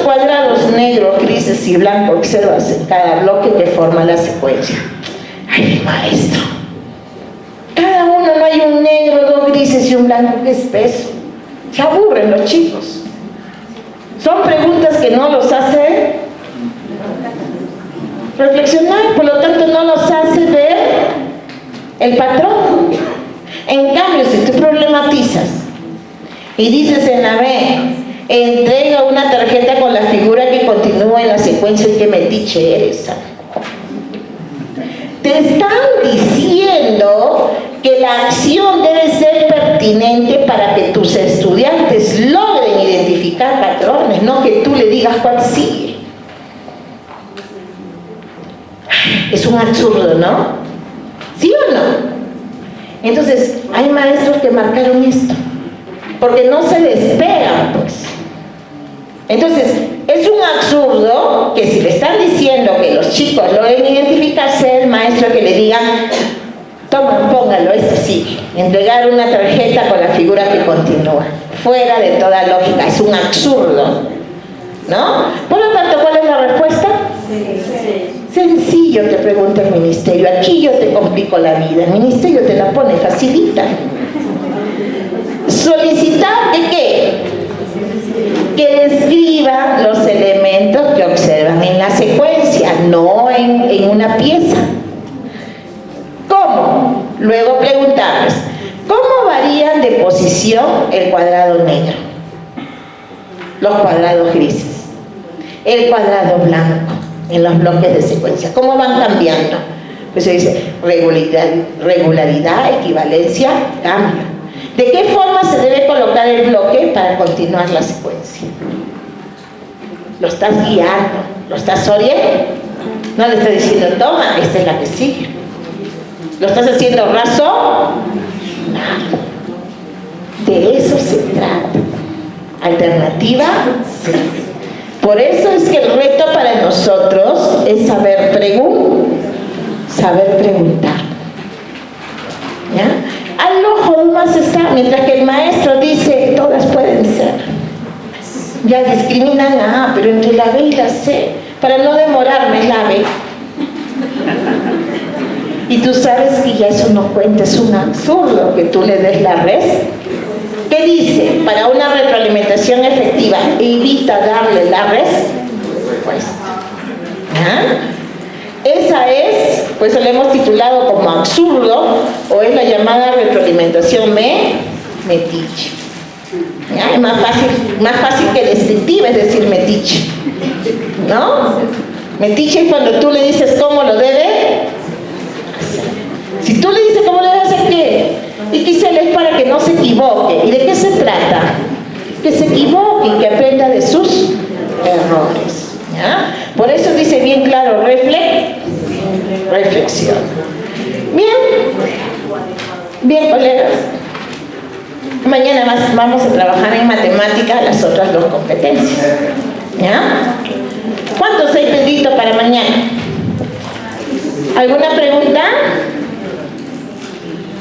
cuadrados negros, grises y blancos observas en cada bloque que forma la secuencia? Ay, maestro, cada uno no hay un negro, dos grises y un blanco, que espeso. Se aburren los chicos. Son preguntas que no los hace reflexionar, por lo tanto no los hace ver el patrón. En cambio, si tú problematizas y dices en la B, entrega una tarjeta con la figura que continúa en la secuencia, y qué metiche eres. Te están diciendo que la acción debe ser pertinente para que tus estudiantes logren identificar patrones, no que tú le digas cuál sigue. Es un absurdo, ¿no? ¿Sí o no? Entonces, hay maestros que marcaron esto, porque no se despegan, pues. Entonces, es un absurdo que si le están diciendo que los chicos logren identificarse, el maestro que le digan, toma, póngalo, esto sigue. Entregar una tarjeta con la figura que continúa. Fuera de toda lógica, es un absurdo, ¿no? Por lo tanto, ¿cuál es la respuesta? Sencillo, te pregunta el ministerio. Aquí yo te complico la vida, el ministerio te la pone facilita. Solicitar de qué? Que describan los elementos que observan en la secuencia, no en una pieza. ¿Cómo? Luego preguntarles, ¿cómo varían de posición el cuadrado negro? Los cuadrados grises, el cuadrado blanco en los bloques de secuencia, ¿cómo van cambiando? Pues se dice regularidad, equivalencia, cambio. ¿De qué forma se debe colocar el bloque para continuar la secuencia? Lo estás guiando, lo estás orientando. No le estás diciendo, toma, esta es la que sigue. ¿Lo estás haciendo raso? No. De eso se trata. Alternativa, sí. Por eso es que el reto para nosotros es saber preguntar. ¿Ya? Al ojo más está, mientras que el maestro dice, todas pueden ser. Ya discriminan, pero entre la B y la C, para no demorarme, la B. Y tú sabes que ya eso no cuenta, es un absurdo que tú le des la res. ¿Qué dice? Para una retroalimentación efectiva, evita darle la respuesta. Esa es, pues lo hemos titulado como absurdo, o es la llamada retroalimentación metiche. ¿Ya? Es más fácil que descriptiva, es decir, metiche. ¿No? Metiche es cuando tú le dices cómo lo debe hacer. Si tú le dices cómo lo debe hacer, ¿qué? Y quizá es para que no se equivoque. ¿Y de qué se trata? Que se equivoque y que aprenda de sus errores. ¿Ya? Por eso dice bien claro, reflexión. Bien, colegas. Mañana vamos a trabajar en matemática las otras dos competencias. ¿Ya? ¿Cuántos hay pedido para mañana? ¿Alguna pregunta?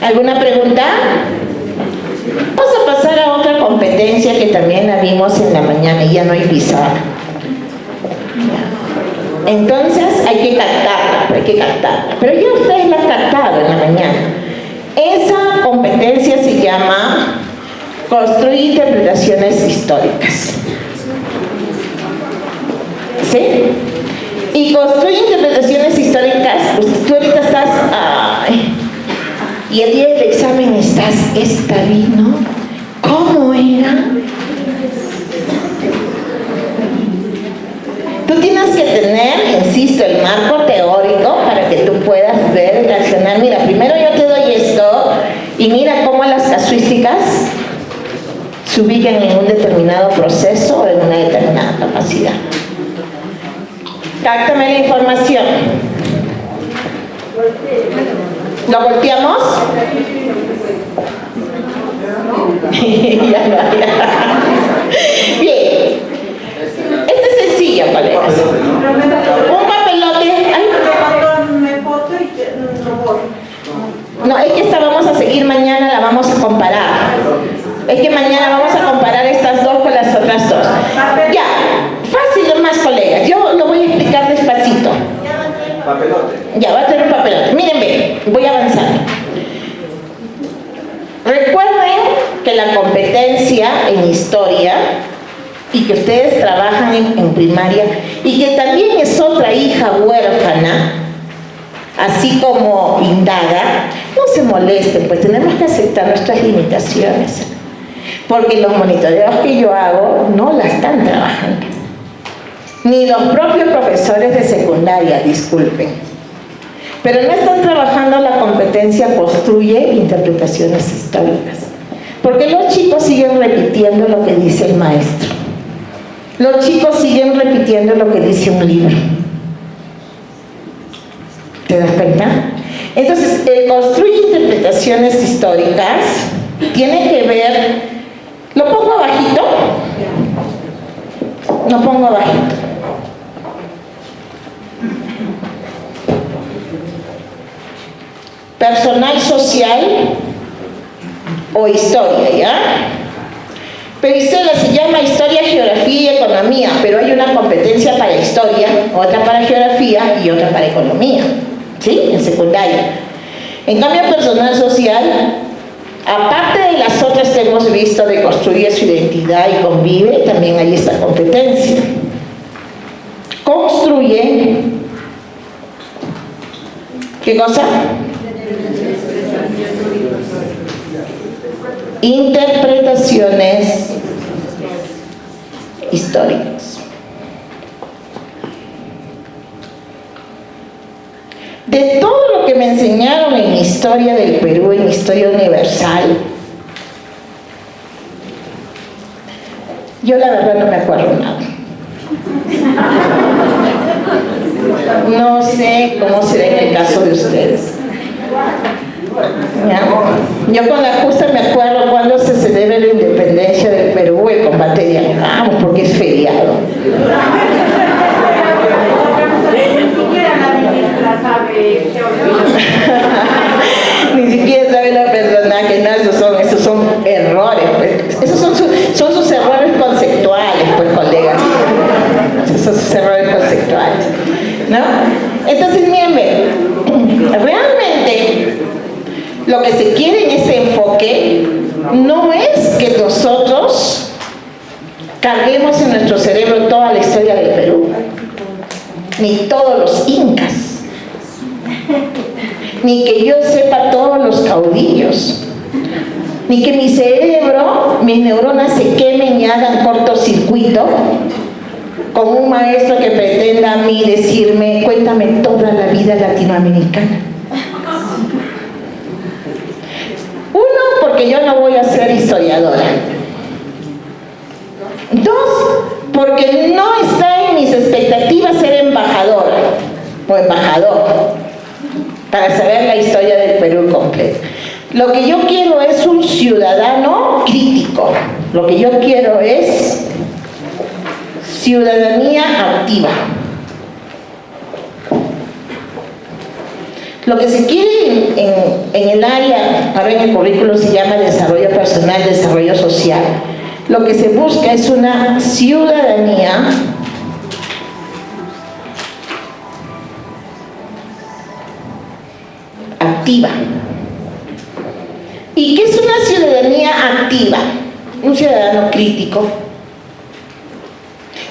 ¿Alguna pregunta? Vamos a pasar a otra competencia que también la vimos en la mañana y ya no hay pizarra. Entonces hay que captarla, pero ya ustedes la han captado en la mañana. Esa competencia se llama construir interpretaciones históricas. ¿Sí? Y construir interpretaciones históricas, pues tú ahorita estás, y el día del examen estás, esta vino, ¿cómo era? Tú tienes que tener, insisto, el marco teórico para que tú puedas ver y reaccionar. Mira, primero yo te doy esto y mira cómo las casuísticas se ubican en un determinado proceso o en una determinada capacidad. Cáptame la información. ¿Lo volteamos? Ya. Bien. Este es sencillo, colegas. Un papelote. No, es que esta vamos a seguir mañana, la vamos a comparar. Es que mañana vamos a comparar estas dos con las otras dos. Ya, fácil. y que ustedes trabajan en primaria y que también es otra hija huérfana, así como indaga, no se molesten, pues tenemos que aceptar nuestras limitaciones, porque los monitoreos que yo hago no la están trabajando, ni los propios profesores de secundaria, disculpen, pero no están trabajando la competencia construye interpretaciones históricas, porque los chicos siguen repitiendo lo que dice el maestro, los chicos siguen repitiendo lo que dice un libro. ¿Te das cuenta? Entonces, el construye interpretaciones históricas tiene que ver, ¿lo pongo abajito? Lo pongo abajito. Personal, social o historia, ¿ya? Pero se llama historia, geografía y economía, pero hay una competencia para historia, otra para geografía y otra para economía, ¿sí? En secundaria. En cambio, personal social, aparte de las otras que hemos visto de construir su identidad y convive, también hay esta competencia. Construye, ¿qué cosa? Interpretaciones históricas. De todo lo que me enseñaron en historia del Perú, en historia universal, yo la verdad no me acuerdo nada. No sé cómo será en el caso de ustedes. ¿Ya? Yo con la justa me acuerdo cuando se celebra la independencia del Perú, el combate de Angamos, porque es feriado. Ni siquiera sabe la persona que no, esos son errores, pues. Esos son sus errores conceptuales, pues, colegas. Esos son sus errores conceptuales, ¿no? Entonces, mírenme, realmente lo que se quiere en este enfoque no es que nosotros carguemos en nuestro cerebro toda la historia del Perú, ni todos los incas, ni que yo sepa todos los caudillos, ni que mi cerebro, mis neuronas se quemen y hagan cortocircuito con un maestro que pretenda a mí decirme, cuéntame toda la vida latinoamericana. Uno, porque yo no voy a ser historiadora. Dos, porque no está en mis expectativas ser embajadora o embajador para saber la historia del Perú completa. Lo que yo quiero es un ciudadano crítico. Lo que yo quiero es ciudadanía activa. Lo que se quiere en el área, ahora en el currículo se llama desarrollo personal, desarrollo social. Lo que se busca es una ciudadanía activa. ¿Y qué es una ciudadanía activa? Un ciudadano crítico,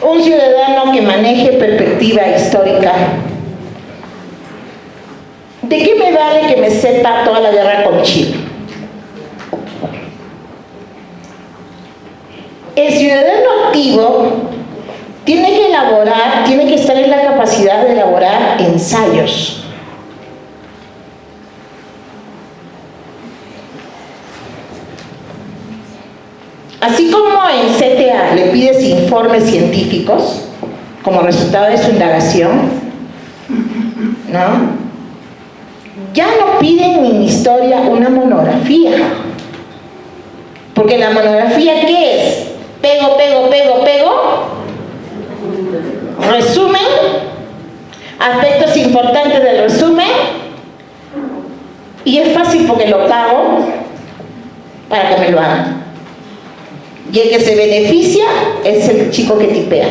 un ciudadano que maneje perspectiva histórica. ¿De qué me vale que me sepa toda la guerra con Chile? El ciudadano activo tiene que elaborar, tiene que estar en la capacidad de elaborar ensayos. Así como en CTA le pides informes científicos como resultado de su indagación, ¿no? Ya no piden en historia una monografía, porque la monografía, ¿qué es? Pego, resumen, aspectos importantes del resumen, y es fácil porque lo pago para que me lo hagan. Y el que se beneficia es el chico que tipea.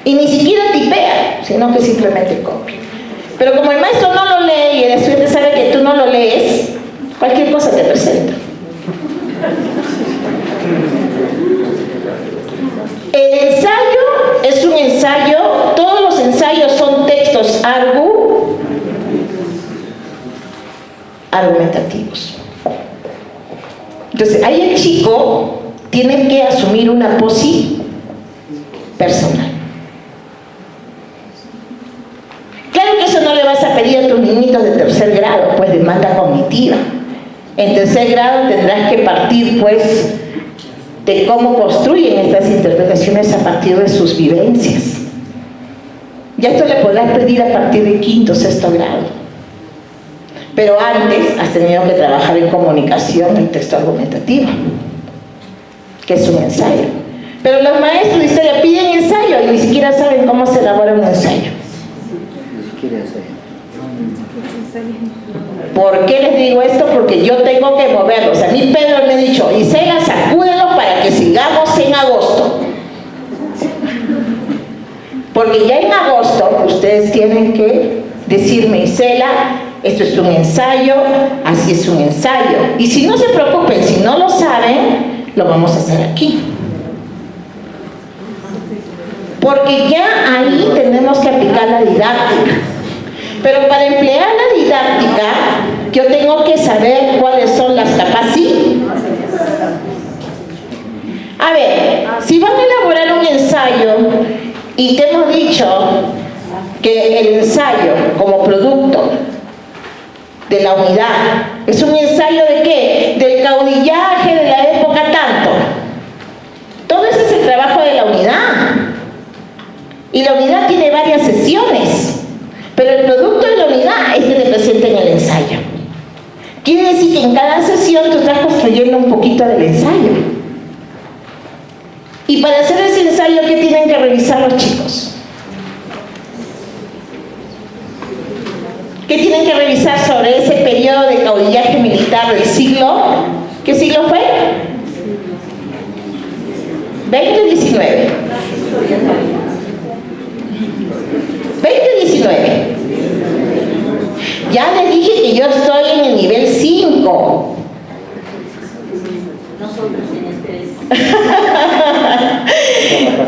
Y ni siquiera tipea, sino que simplemente copia. Pero como el maestro no lo lee y el estudiante sabe que tú no lo lees, cualquier cosa te presenta. El ensayo es un ensayo, todos los ensayos son textos argumentativos. Entonces, ahí el chico tiene que asumir una posi personal. Claro que eso no le vas a pedir a tus niñitos de tercer grado, pues demanda cognitiva. En tercer grado tendrás que partir, pues, de cómo construyen estas interpretaciones a partir de sus vivencias. Ya esto le podrás pedir a partir de quinto, sexto grado. Pero antes has tenido que trabajar en comunicación, en texto argumentativo, que es un ensayo. Pero los maestros de historia piden ensayo y ni siquiera saben cómo se elabora un ensayo. ¿Por qué les digo esto? Porque yo tengo que moverlos. A mí Pedro me ha dicho, Isela, sacúdelo para que sigamos en agosto. Porque ya en agosto ustedes tienen que decirme, Isela, esto es un ensayo, así es un ensayo. Y si no se preocupen, si no lo saben, lo vamos a hacer aquí. Porque ya ahí tenemos que aplicar la didáctica. Pero para emplear la didáctica, yo tengo que saber cuáles son las capacidades. A ver, si van a elaborar un ensayo y te hemos dicho que el ensayo como producto de la unidad es un ensayo ¿de qué? Del caudillaje de la época tanto. Todo ese es el trabajo de la unidad. Y la unidad tiene varias sesiones. Pero el producto de la unidad es que te presenta en el ensayo. Quiere decir que en cada sesión tú estás construyendo un poquito del ensayo. Y para hacer ese ensayo, ¿qué tienen que revisar los chicos? ¿Qué tienen que revisar sobre ese periodo de caudillaje militar del siglo? ¿Qué siglo fue? 2019. 2019. Ya les dije que yo estoy en el nivel 5.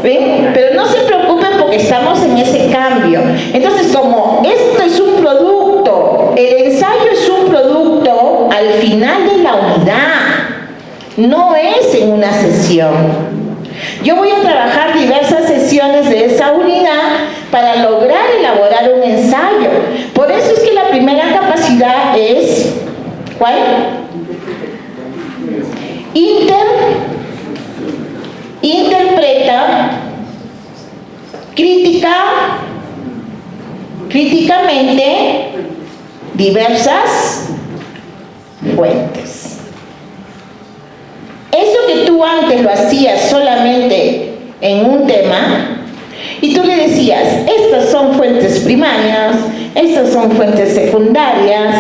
¿Ven? Pero no se preocupen porque estamos en ese cambio. Entonces, como esto es un producto, el ensayo es un producto al final de la unidad, no es en una sesión. Yo voy a trabajar diversas sesiones de esa unidad para lograr elaborar un ensayo. Por eso es que la primera capacidad es, ¿cuál? Interpreta críticamente diversas fuentes. Eso que tú antes lo hacías solamente en un tema, y tú le decías, estas son fuentes primarias, estas son fuentes secundarias,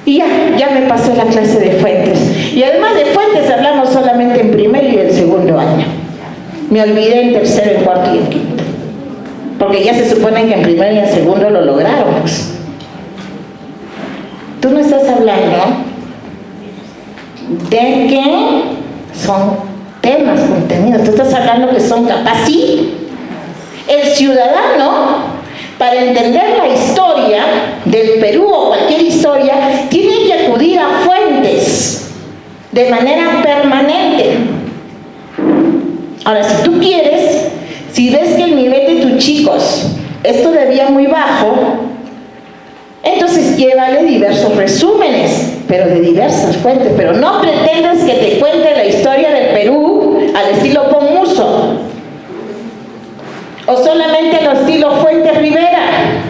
y ya me pasé la clase de fuentes. Y además de fuentes hablamos solamente en primer y en segundo año. Me olvidé en tercero, en cuarto y en quinto. Porque ya se supone que en primero y en segundo lo lograron. Pues. Tú no estás hablando de que son temas, contenidos. Tú estás hablando que son capacidades. El ciudadano, para entender la historia del Perú o cualquier historia, tiene que acudir a fuentes de manera permanente. Ahora, si tú quieres, si ves que el nivel de tus chicos es todavía muy bajo, entonces llévale diversos resúmenes, pero de diversas fuentes. Pero no pretendas que te cuente la historia del Perú al estilo Ponmuso, o solamente al estilo Fuentes Rivera,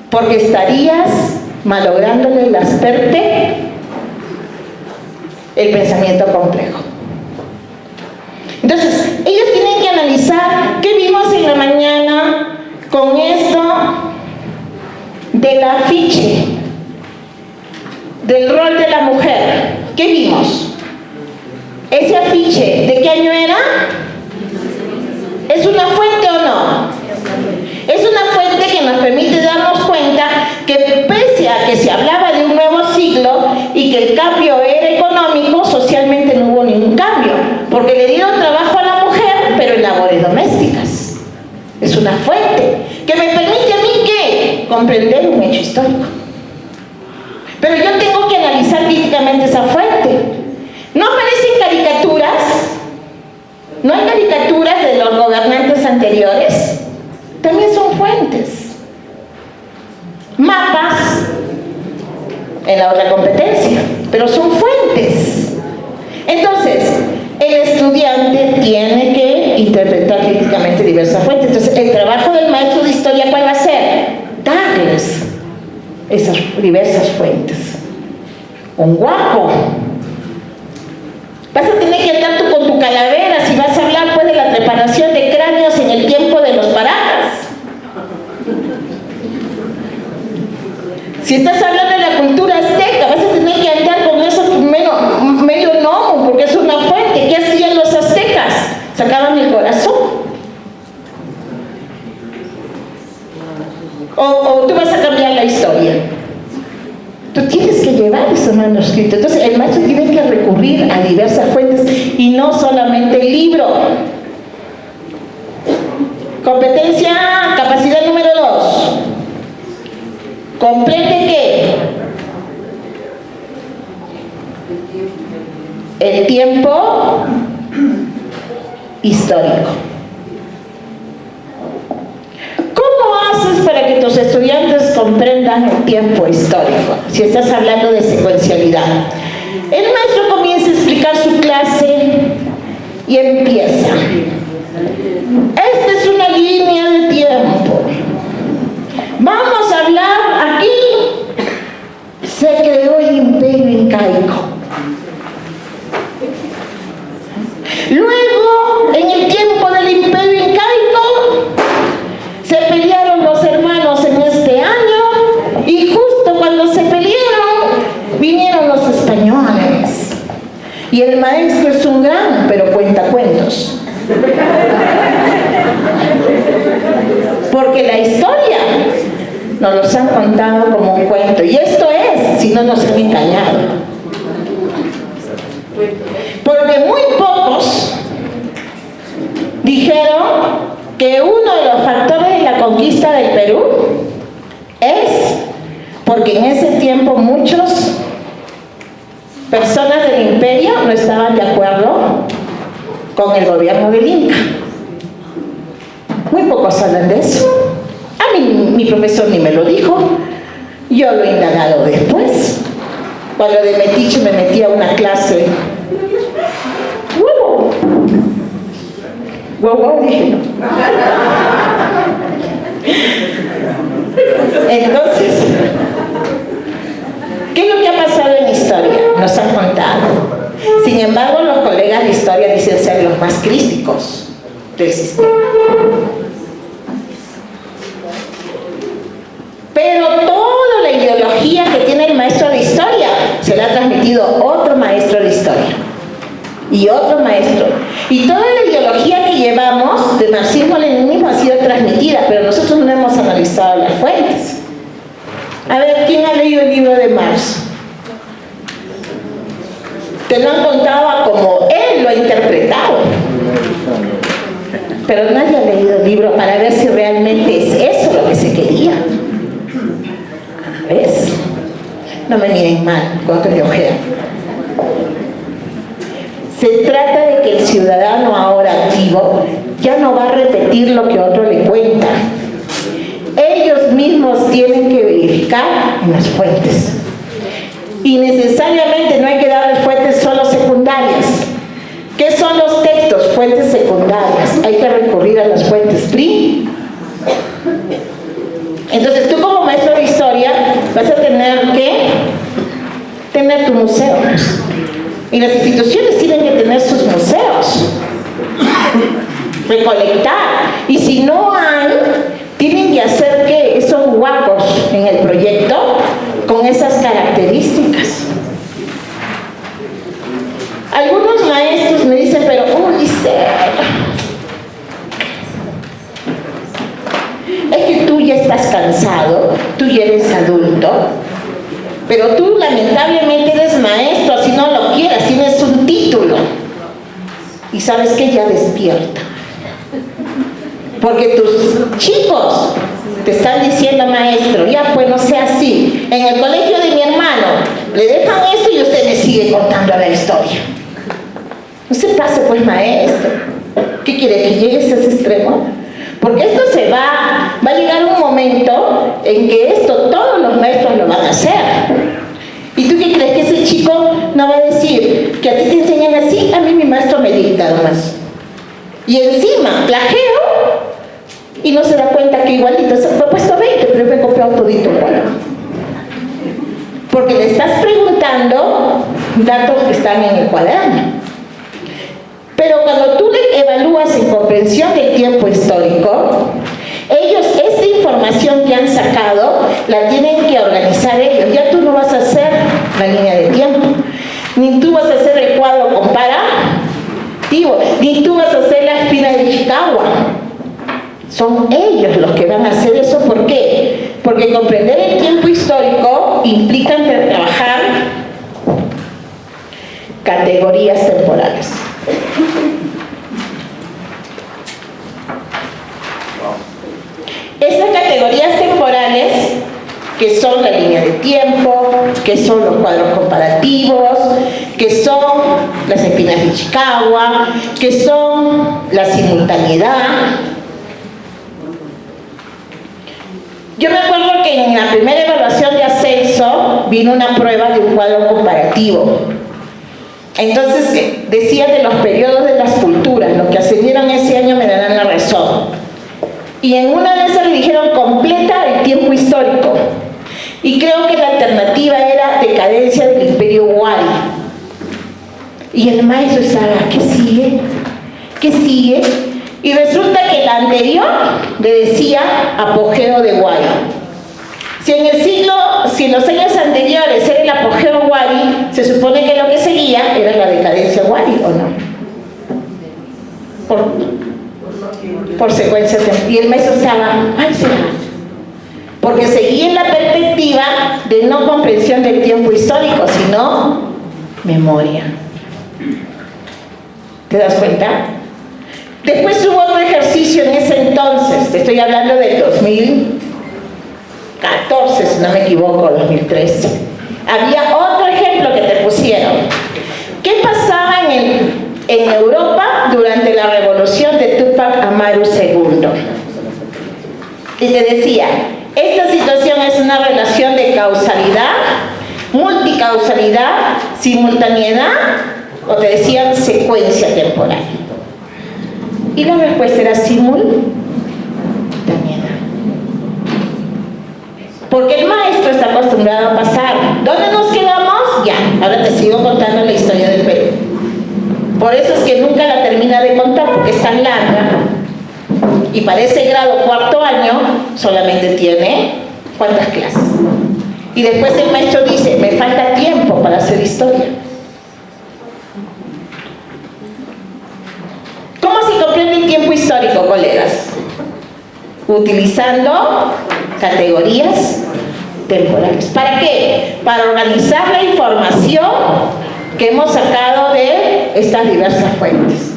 porque estarías malográndole el asperte, el pensamiento complejo. Entonces, ellos tienen que analizar qué vimos en la mañana con esto del afiche, del rol de la mujer. ¿Qué vimos? Ese afiche, ¿de qué año era? ¿Es una fuente o no? Es una fuente que nos permite darnos cuenta que pese a que se hablaba de un nuevo siglo y que el cambio era económico, socialmente no hubo ningún cambio, porque le dieron trabajo a la labores domésticas. Es una fuente que me permite a mí ¿qué? Comprender un hecho histórico. Pero yo tengo que analizar críticamente esa fuente. ¿No aparecen caricaturas? ¿No hay caricaturas de los gobernantes anteriores? También son fuentes. Mapas en la otra competencia, pero son fuentes. Entonces, el estudiante tiene que interpretar críticamente diversas fuentes. Entonces, el trabajo del maestro de historia, ¿cuál va a ser? Darles esas diversas fuentes. Un guapo. Vas a tener que andar tú con tu calavera si vas a hablar pues de la preparación de cráneos en el tiempo de los paracas. Si estás hablando de la cultura azteca, vas a tener que andar con eso medio gnomo, porque es una fuente. ¿Qué hacían los aztecas? Sacaban el corazón. O tú vas a cambiar la historia. Tú tienes que llevar ese manuscrito. Entonces el maestro tiene que recurrir a diversas fuentes y no solamente el libro. Competencia, capacidad número 2. Comprende que el tiempo histórico. ¿Cómo haces para que tus estudiantes comprendan el tiempo histórico? Si estás hablando de secuencialidad. El maestro comienza a explicar su clase y empieza. Esta es una línea de tiempo. Vamos a hablar aquí. Se creó el imperio incaico. Luego, en el tiempo del imperio incaico, se pelearon los hermanos en este año y justo cuando se pelearon, vinieron los españoles. Y el maestro es un gran, pero cuentacuentos. Porque la historia nos los han contado como un cuento. Y esto es, si no nos han engañado. Porque muy pocos dijeron que uno de los factores de la conquista del Perú es porque en ese tiempo muchas personas del imperio no estaban de acuerdo con el gobierno del Inca. Muy pocos hablan de eso. A mí mi profesor ni me lo dijo. Yo lo he indagado después. Cuando de metiche me metí a una clase. Wow, dije no. Entonces, ¿qué es lo que ha pasado en historia? Nos han contado. Sin embargo, los colegas de historia dicen ser los más críticos del sistema. Pero toda la ideología que tiene el maestro de historia se la ha transmitido otro maestro de historia y otro maestro. Y toda la ideología que llevamos de marxismo-leninismo ha sido transmitida, pero nosotros no hemos analizado las fuentes. A ver, ¿quién ha leído el libro de Marx? Te lo han contado a como él lo ha interpretado. Pero nadie ha leído el libro para ver si realmente es eso lo que se quería. ¿Ves? No me miren mal cuando me ojean. Se trata de que el ciudadano ahora activo ya no va a repetir lo que otro le cuenta. Ellos mismos tienen que verificar en las fuentes. Y necesariamente no hay que darles fuentes solo secundarias. ¿Qué son los textos? Fuentes secundarias. Hay que recurrir a las fuentes primarias. Entonces tú como maestro de historia vas a tener que tener tu museo. Y las instituciones tienen que tener sus museos. Recolectar. Y si no hay, tienen que hacer que esos huacos en el proyecto con esas características. Algunos maestros me dicen, pero es que tú ya estás cansado, tú ya eres adulto, pero tú lamentablemente eres maestro, así no lo quieras, tienes un título y sabes que ya despierta. Porque tus chicos te están diciendo, maestro, ya pues no sea así. En el colegio de mi hermano le dejan esto y usted me sigue contando la historia. No se pase pues, maestro. ¿Qué quiere? ¿Que llegues a ese extremo? Porque esto va a llegar un momento en que esto todos los maestros lo van a hacer. ¿Y tú qué crees? Que ese chico no va a decir que a ti te enseñan así, a mí mi maestro me dicta nomás. Y encima, plagio, y no se da cuenta que igualito, se fue puesto 20, pero me he copiado todito. Bueno, porque le estás preguntando datos que están en el cuaderno. Pero cuando tú le evalúas en comprensión del tiempo histórico, ellos esta información que han sacado la tienen que organizar ellos. Ya tú no vas a hacer la línea de tiempo, ni tú vas a hacer el cuadro comparativo, ni tú vas a hacer la espina de Ishikawa. Son ellos los que van a hacer eso. ¿Por qué? Porque comprender el tiempo histórico implica trabajar categorías temporales. Estas categorías temporales, que son la línea de tiempo, que son los cuadros comparativos, que son las espinas de Ishikawa, que son la simultaneidad. Yo me acuerdo que en la primera evaluación de ascenso vino una prueba de un cuadro comparativo. Entonces decía de los periodos de las culturas, los que ascendieron ese año me darán la razón. Y en una de esas le dijeron completa el tiempo histórico. Y creo que la alternativa era decadencia del Imperio Wari. Y el maestro estaba, ¿qué sigue? ¿Qué sigue? Y resulta que la anterior le decía apogeo de Wari. Si en los años anteriores era el apogeo Wari, se supone que lo que seguía era la decadencia Wari, ¿o no? Por secuencia. Y el maestro estaba, ¿cuál será? Porque seguía en la perspectiva de no comprensión del tiempo histórico, sino memoria. ¿Te das cuenta? Después hubo otro ejercicio en ese entonces, te estoy hablando del 2014, si no me equivoco, 2013. Había otro ejemplo que te pusieron. ¿Qué pasaba en Europa durante la revolución de Túpac Amaru II? Y te decía, esta situación es una relación de causalidad, multicausalidad, simultaneidad, o te decían secuencia temporal. Y la respuesta era simultaneidad. Porque el maestro está acostumbrado a pasar. ¿Dónde nos quedamos? Ya, ahora te sigo contando la historia del Perú. Por eso es que nunca la termina de contar, porque es tan larga. Y para ese grado cuarto año solamente tiene ¿cuántas clases? Y después el maestro dice, me falta tiempo para hacer historia. ¿Cómo se comprende el tiempo histórico, colegas? Utilizando categorías temporales. ¿Para qué? Para organizar la información que hemos sacado de estas diversas fuentes.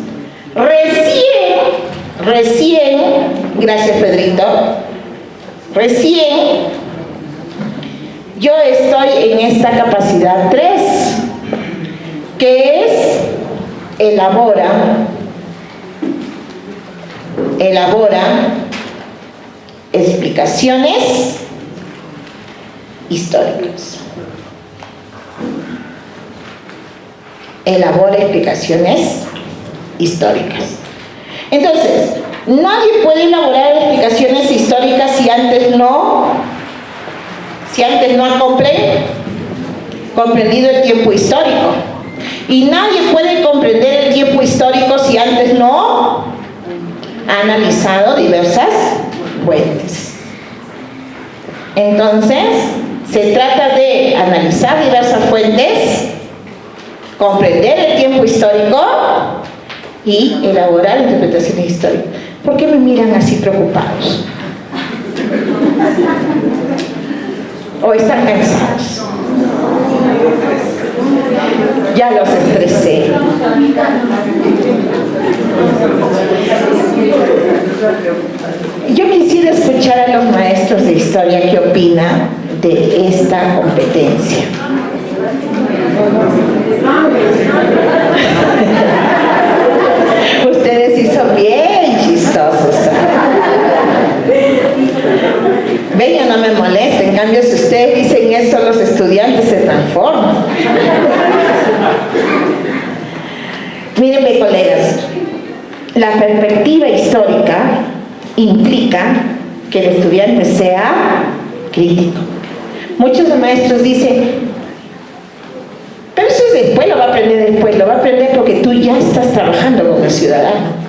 Recién, gracias Pedrito, recién yo estoy en esta capacidad 3, que es elabora explicaciones históricas. Elabora explicaciones históricas. Entonces, nadie puede elaborar explicaciones históricas si antes no ha comprendido el tiempo histórico. Y nadie puede comprender el tiempo histórico si antes no ha analizado diversas fuentes. Entonces, se trata de analizar diversas fuentes, comprender el tiempo histórico y elaborar interpretaciones históricas. ¿Por qué me miran así preocupados? ¿O están cansados? Ya los estresé. escuchar a los maestros de historia qué opinan de esta competencia. Ustedes sí son bien chistosos. Ven, no me molesta. En cambio, si ustedes dicen eso, los estudiantes se transforman. Mírenme, colegas, la perspectiva histórica implica que el estudiante sea crítico. Muchos maestros dicen, pero eso es después, lo va a aprender después, lo va a aprender porque tú ya estás trabajando con el ciudadano.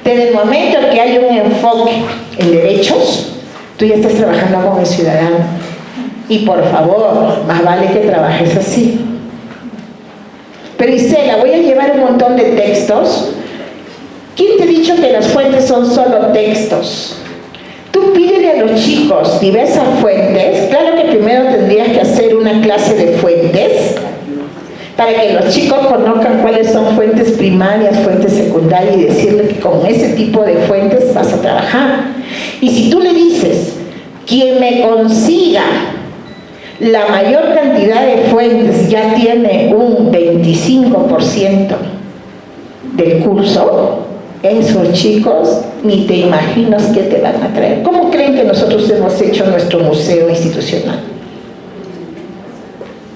Desde el momento que hay un enfoque en derechos, tú ya estás trabajando con el ciudadano. Y por favor, más vale que trabajes así. Pero Isela, voy a llevar un montón de textos. ¿Quién te ha dicho que las fuentes son solo textos? Tú pídele a los chicos diversas fuentes. Claro que primero tendrías que hacer una clase de fuentes para que los chicos conozcan cuáles son fuentes primarias, fuentes secundarias y decirle que con ese tipo de fuentes vas a trabajar. Y si tú le dices, quien me consiga la mayor cantidad de fuentes ya tiene un 25% del curso, esos chicos ni te imaginas qué te van a traer. ¿Cómo creen que nosotros hemos hecho nuestro museo institucional?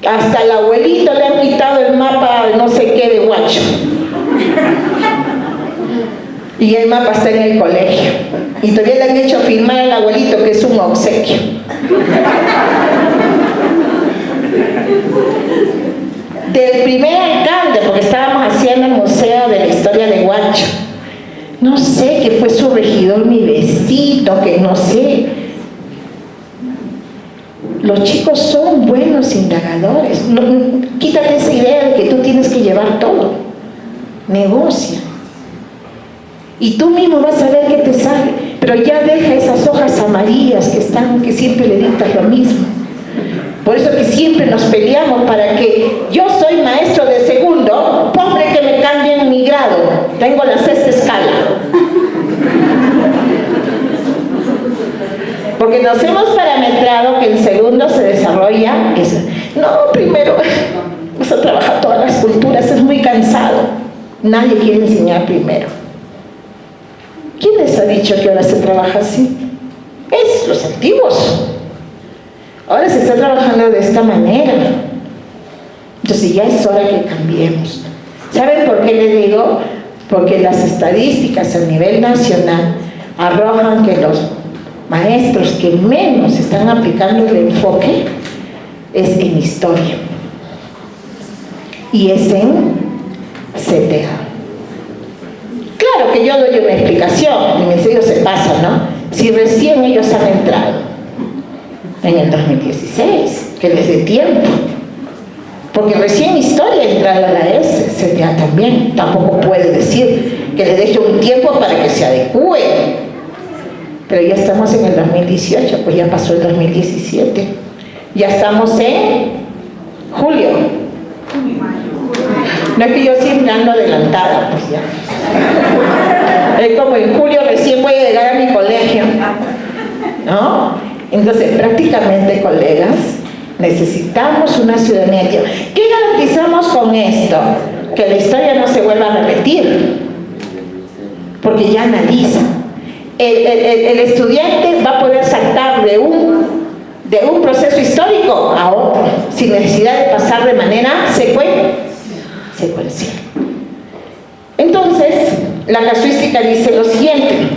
Hasta al abuelito le han quitado el mapa no sé qué de Huacho. Y el mapa está en el colegio. Y todavía le han hecho firmar al abuelito que es un obsequio. Del primer alcalde, porque estábamos haciendo el museo de la historia de Huacho. No sé, que fue su regidor mi besito, que no sé. Los chicos son buenos indagadores. No, quítate esa idea de que tú tienes que llevar todo. Negocia. Y tú mismo vas a ver qué te sale. Pero ya deja esas hojas amarillas que siempre le dictas lo mismo. Por eso que siempre nos peleamos para que yo soy maestro de segundo, pobre que me cambien mi grado. Tengo la 6ª escala. Porque nos hemos parametrado que en segundo se desarrolla eso. No, primero vas a trabajar todas las culturas, es muy cansado. Nadie quiere enseñar primero. ¿Quién les ha dicho que ahora se trabaja así? Es los antiguos. Ahora se está trabajando de esta manera. Entonces ya es hora que cambiemos. ¿Saben por qué le digo? Porque las estadísticas a nivel nacional arrojan que los maestros que menos están aplicando el enfoque es en historia y es en CTA. Claro que yo doy una explicación y en serio se pasa, ¿no? Si recién ellos han entrado en el 2016, que les dé tiempo, porque recién historia entrada a la CTA también, tampoco puede decir que les deje un tiempo para que se adecúen. Pero ya estamos en el 2018, pues ya pasó el 2017. Ya estamos en julio. No es que yo siempre ando adelantada, pues ya. Es como en julio recién voy a llegar a mi colegio, ¿no? Entonces, prácticamente, colegas, necesitamos una ciudadanía. ¿Qué garantizamos con esto? Que la historia no se vuelva a repetir, porque ya analiza. El estudiante va a poder saltar de un proceso histórico a otro, sin necesidad de pasar de manera secuencial. Entonces, la casuística dice lo siguiente,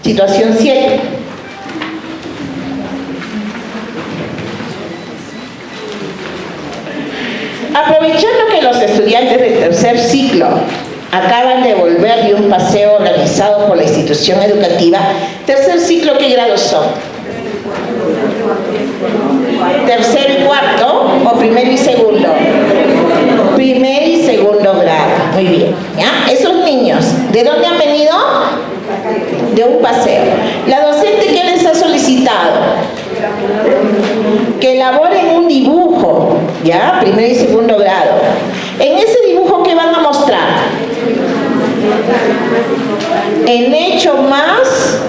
situación 7. Aprovechando que los estudiantes del tercer ciclo acaban de volver de un paseo organizado por la institución educativa, tercer ciclo, ¿qué grados son? ¿Tercero y cuarto o primero y segundo? Primer y segundo grado, muy bien. ¿Ya? Esos niños, ¿de dónde han venido? De un paseo. La docente, ¿qué les ha solicitado? Que elaboren un dibujo, ¿ya? Primer y segundo grado. En ese dibujo, ¿qué van a mostrar? En hecho más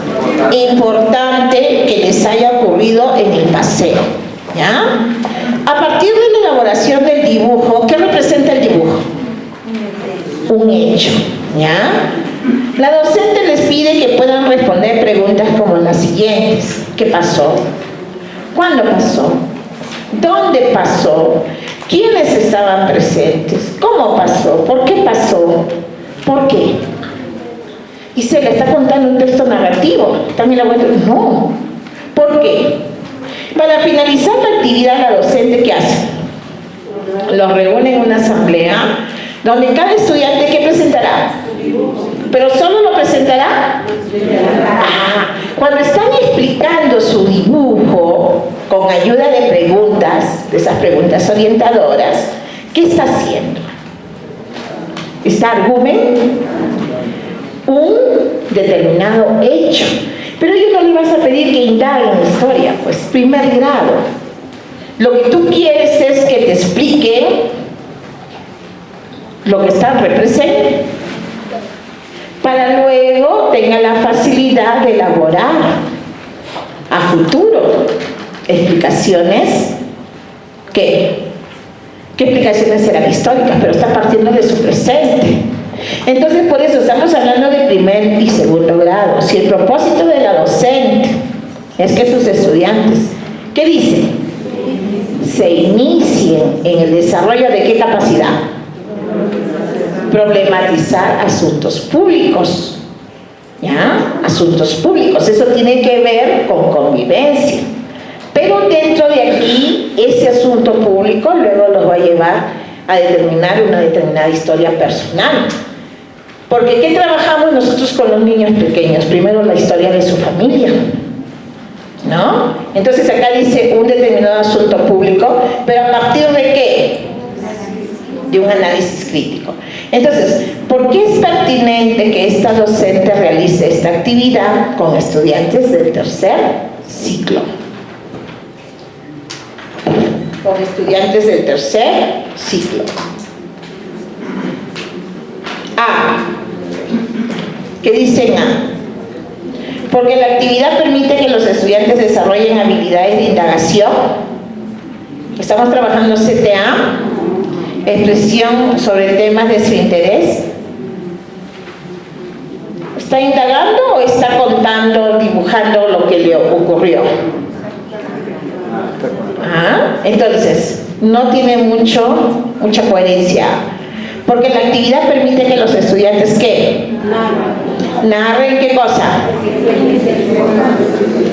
importante que les haya ocurrido en el paseo, ¿ya? A partir de la elaboración del dibujo, ¿qué representa el dibujo? Un hecho, ¿ya? La docente les pide que puedan responder preguntas como las siguientes. ¿Qué pasó? ¿Cuándo pasó? ¿Dónde pasó? ¿Quiénes estaban presentes? ¿Cómo pasó? ¿Por qué pasó? ¿Por qué? Y se le está contando un texto narrativo. También la vuelta, no. ¿Por qué? Para finalizar la actividad, la docente, ¿qué hace? Los reúne en una asamblea donde cada estudiante, ¿qué presentará? ¿Pero solo lo presentará? Cuando están explicando su dibujo con ayuda de preguntas, de esas preguntas orientadoras, ¿qué está haciendo? Está argumentando un determinado hecho. Pero yo no le vas a pedir que indague en la historia, pues primer grado. Lo que tú quieres es que te explique lo que está representando, para luego tenga la facilidad de elaborar a futuro explicaciones ¿qué explicaciones serán históricas? Pero está partiendo de su presente. Entonces, por eso estamos hablando de primer y segundo grado. Si el propósito de la docente es que sus estudiantes, ¿qué dice? Se inicien en el desarrollo de ¿qué capacidad? Problematizar asuntos públicos, ¿ya? Asuntos públicos, eso tiene que ver con convivencia. Pero dentro de aquí, ese asunto público luego los va a llevar a determinar una determinada historia personal. Porque ¿qué trabajamos nosotros con los niños pequeños? Primero la historia de su familia, ¿no? Entonces acá dice un determinado asunto público, pero ¿a partir de qué? De un análisis crítico. Entonces, ¿por qué es pertinente que esta docente realice esta actividad con estudiantes del tercer ciclo? Con estudiantes del tercer ciclo. ¿Qué dicen A? Porque la actividad permite que los estudiantes desarrollen habilidades de indagación. Estamos trabajando CTA, expresión sobre temas de su interés. ¿Está indagando o está contando, dibujando lo que le ocurrió? Entonces, no tiene mucha coherencia. Porque la actividad permite que los estudiantes, ¿qué? Narren ¿qué cosa?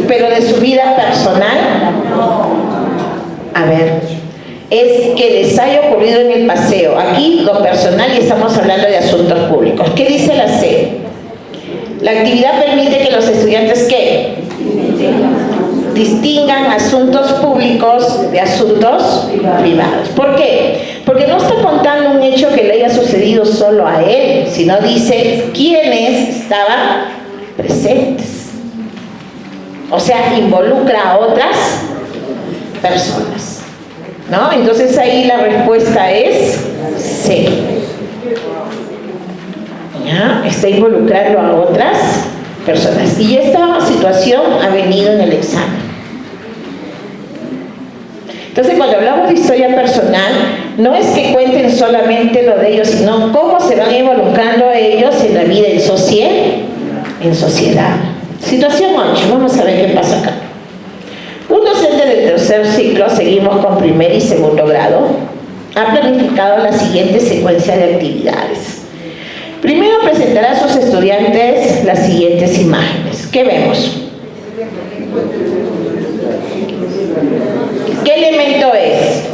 Pero de su vida personal. A ver, es que les haya ocurrido en el paseo. Aquí lo personal y estamos hablando de asuntos públicos. ¿Qué dice la C? La actividad permite que los estudiantes, ¿qué? Distingan asuntos públicos de asuntos privados. ¿Por qué? Porque no está contando un hecho que le haya sucedido solo a él, sino dice quiénes estaban presentes. O sea, involucra a otras personas, ¿no? Entonces ahí la respuesta es C. ¿Ya? Está involucrando a otras personas. Y esta situación ha venido en el examen. Entonces, cuando hablamos de historia personal, no es que cuenten solamente lo de ellos, sino cómo se van involucrando ellos en la vida en sociedad. Situación 8, vamos a ver qué pasa acá. Un docente del tercer ciclo, seguimos con primer y segundo grado, ha planificado la siguiente secuencia de actividades. Primero presentará a sus estudiantes las siguientes imágenes. ¿Qué vemos? ¿Qué elemento es?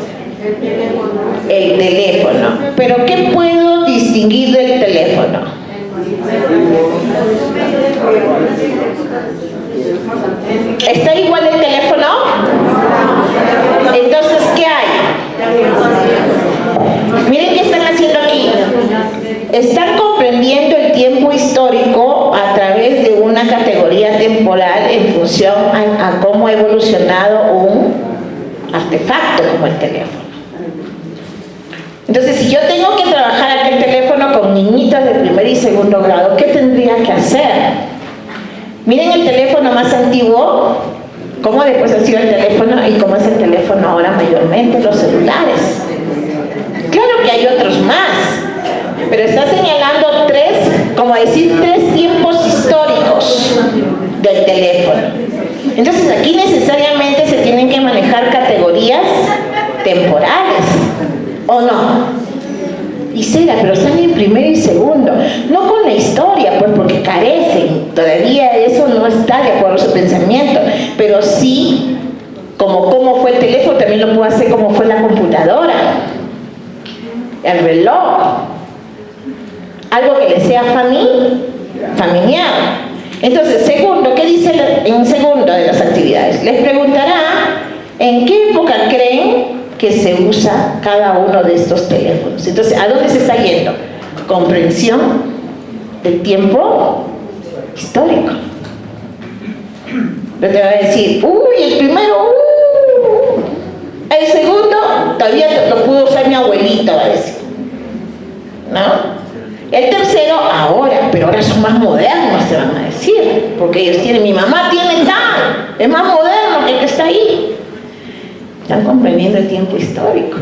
El teléfono. ¿Pero qué puedo distinguir del teléfono? ¿Está igual el teléfono? Entonces, ¿qué hay? Miren qué están haciendo aquí. Están comprendiendo el tiempo histórico a través de una categoría temporal en función a cómo ha evolucionado un artefacto como el teléfono. Entonces, si yo tengo que trabajar aquel teléfono con niñitos de primer y segundo grado, ¿qué tendría que hacer? Miren el teléfono más antiguo, cómo después ha sido el teléfono y cómo es el teléfono ahora mayormente, los celulares. Claro que hay otros más, pero está señalando tres tiempos históricos del teléfono. Entonces aquí necesariamente se tienen que manejar categorías temporales, ¿o no? Y será, pero están en primero y segundo, no con la historia, pues porque carecen, todavía eso no está de acuerdo a su pensamiento, pero sí, como cómo fue el teléfono, también lo puedo hacer como fue la computadora, el reloj, algo que le sea familiar. Entonces, segundo, ¿qué dice en segundo de las actividades? Les preguntará en qué época creen que se usa cada uno de estos teléfonos. Entonces, ¿a dónde se está yendo? Comprensión del tiempo histórico. Pero te va a decir, uy, el primero, el segundo, todavía lo pudo usar mi abuelita, va a decir. ¿No? El tercero, ahora, pero ahora son más modernos, te van a decir, porque ellos tienen, mi mamá tiene tal, es más moderno que el que está ahí. Están comprendiendo el tiempo histórico,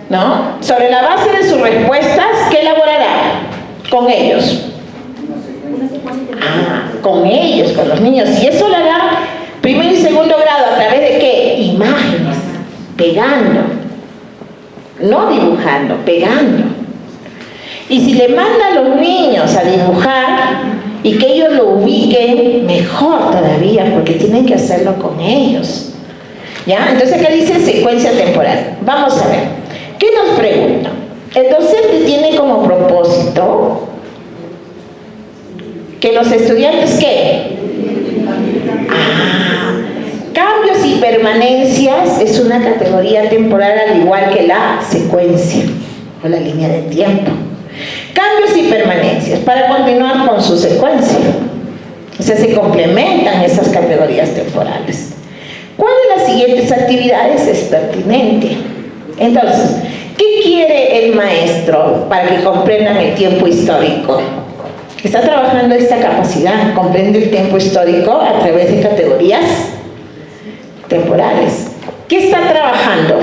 ¿no? Sobre la base de sus respuestas, ¿qué elaborará con ellos? Con ellos, con los niños. Y eso lo hará primero y segundo grado, ¿a través de qué? Imágenes, pegando, no dibujando, pegando. Y si le manda a los niños a dibujar y que ellos lo ubiquen, mejor todavía, porque tienen que hacerlo con ellos. ¿Ya? Entonces, ¿qué dice secuencia temporal? Vamos a ver. ¿Qué nos pregunta? El docente tiene como propósito que los estudiantes, ¿qué? Cambios y permanencias es una categoría temporal al igual que la secuencia o la línea de tiempo. Cambios y permanencias para continuar con su secuencia. O sea, se complementan esas categorías temporales. ¿Cuál de las siguientes actividades es pertinente? Entonces, ¿qué quiere el maestro para que comprendan el tiempo histórico? Está trabajando esta capacidad, comprende el tiempo histórico a través de categorías temporales. ¿Qué está trabajando?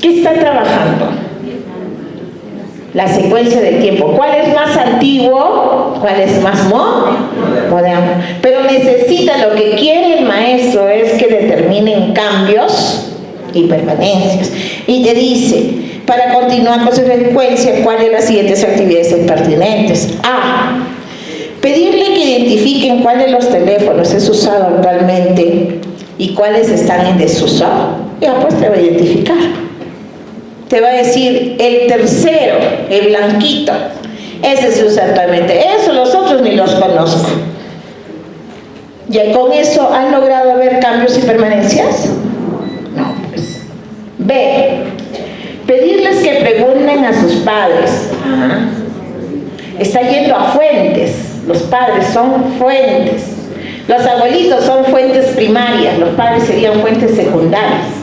¿Qué está trabajando? La secuencia del tiempo. ¿Cuál es más antiguo? ¿Cuál es más moderno? Pero necesita, lo que quiere el maestro es que determinen cambios y permanencias. Y te dice, para continuar con su secuencia, ¿cuál de las siguientes actividades son pertinentes? Pedirle que identifiquen cuál de los teléfonos es usado actualmente y cuáles están en desuso. Ya pues te va a identificar. Te va a decir, el tercero, el blanquito, ese se usa actualmente. Eso los otros ni los conozco. ¿Ya con eso han logrado ver cambios y permanencias? No, pues. B. Pedirles que pregunten a sus padres. Está yendo a fuentes. Los padres son fuentes. Los abuelitos son fuentes primarias. Los padres serían fuentes secundarias.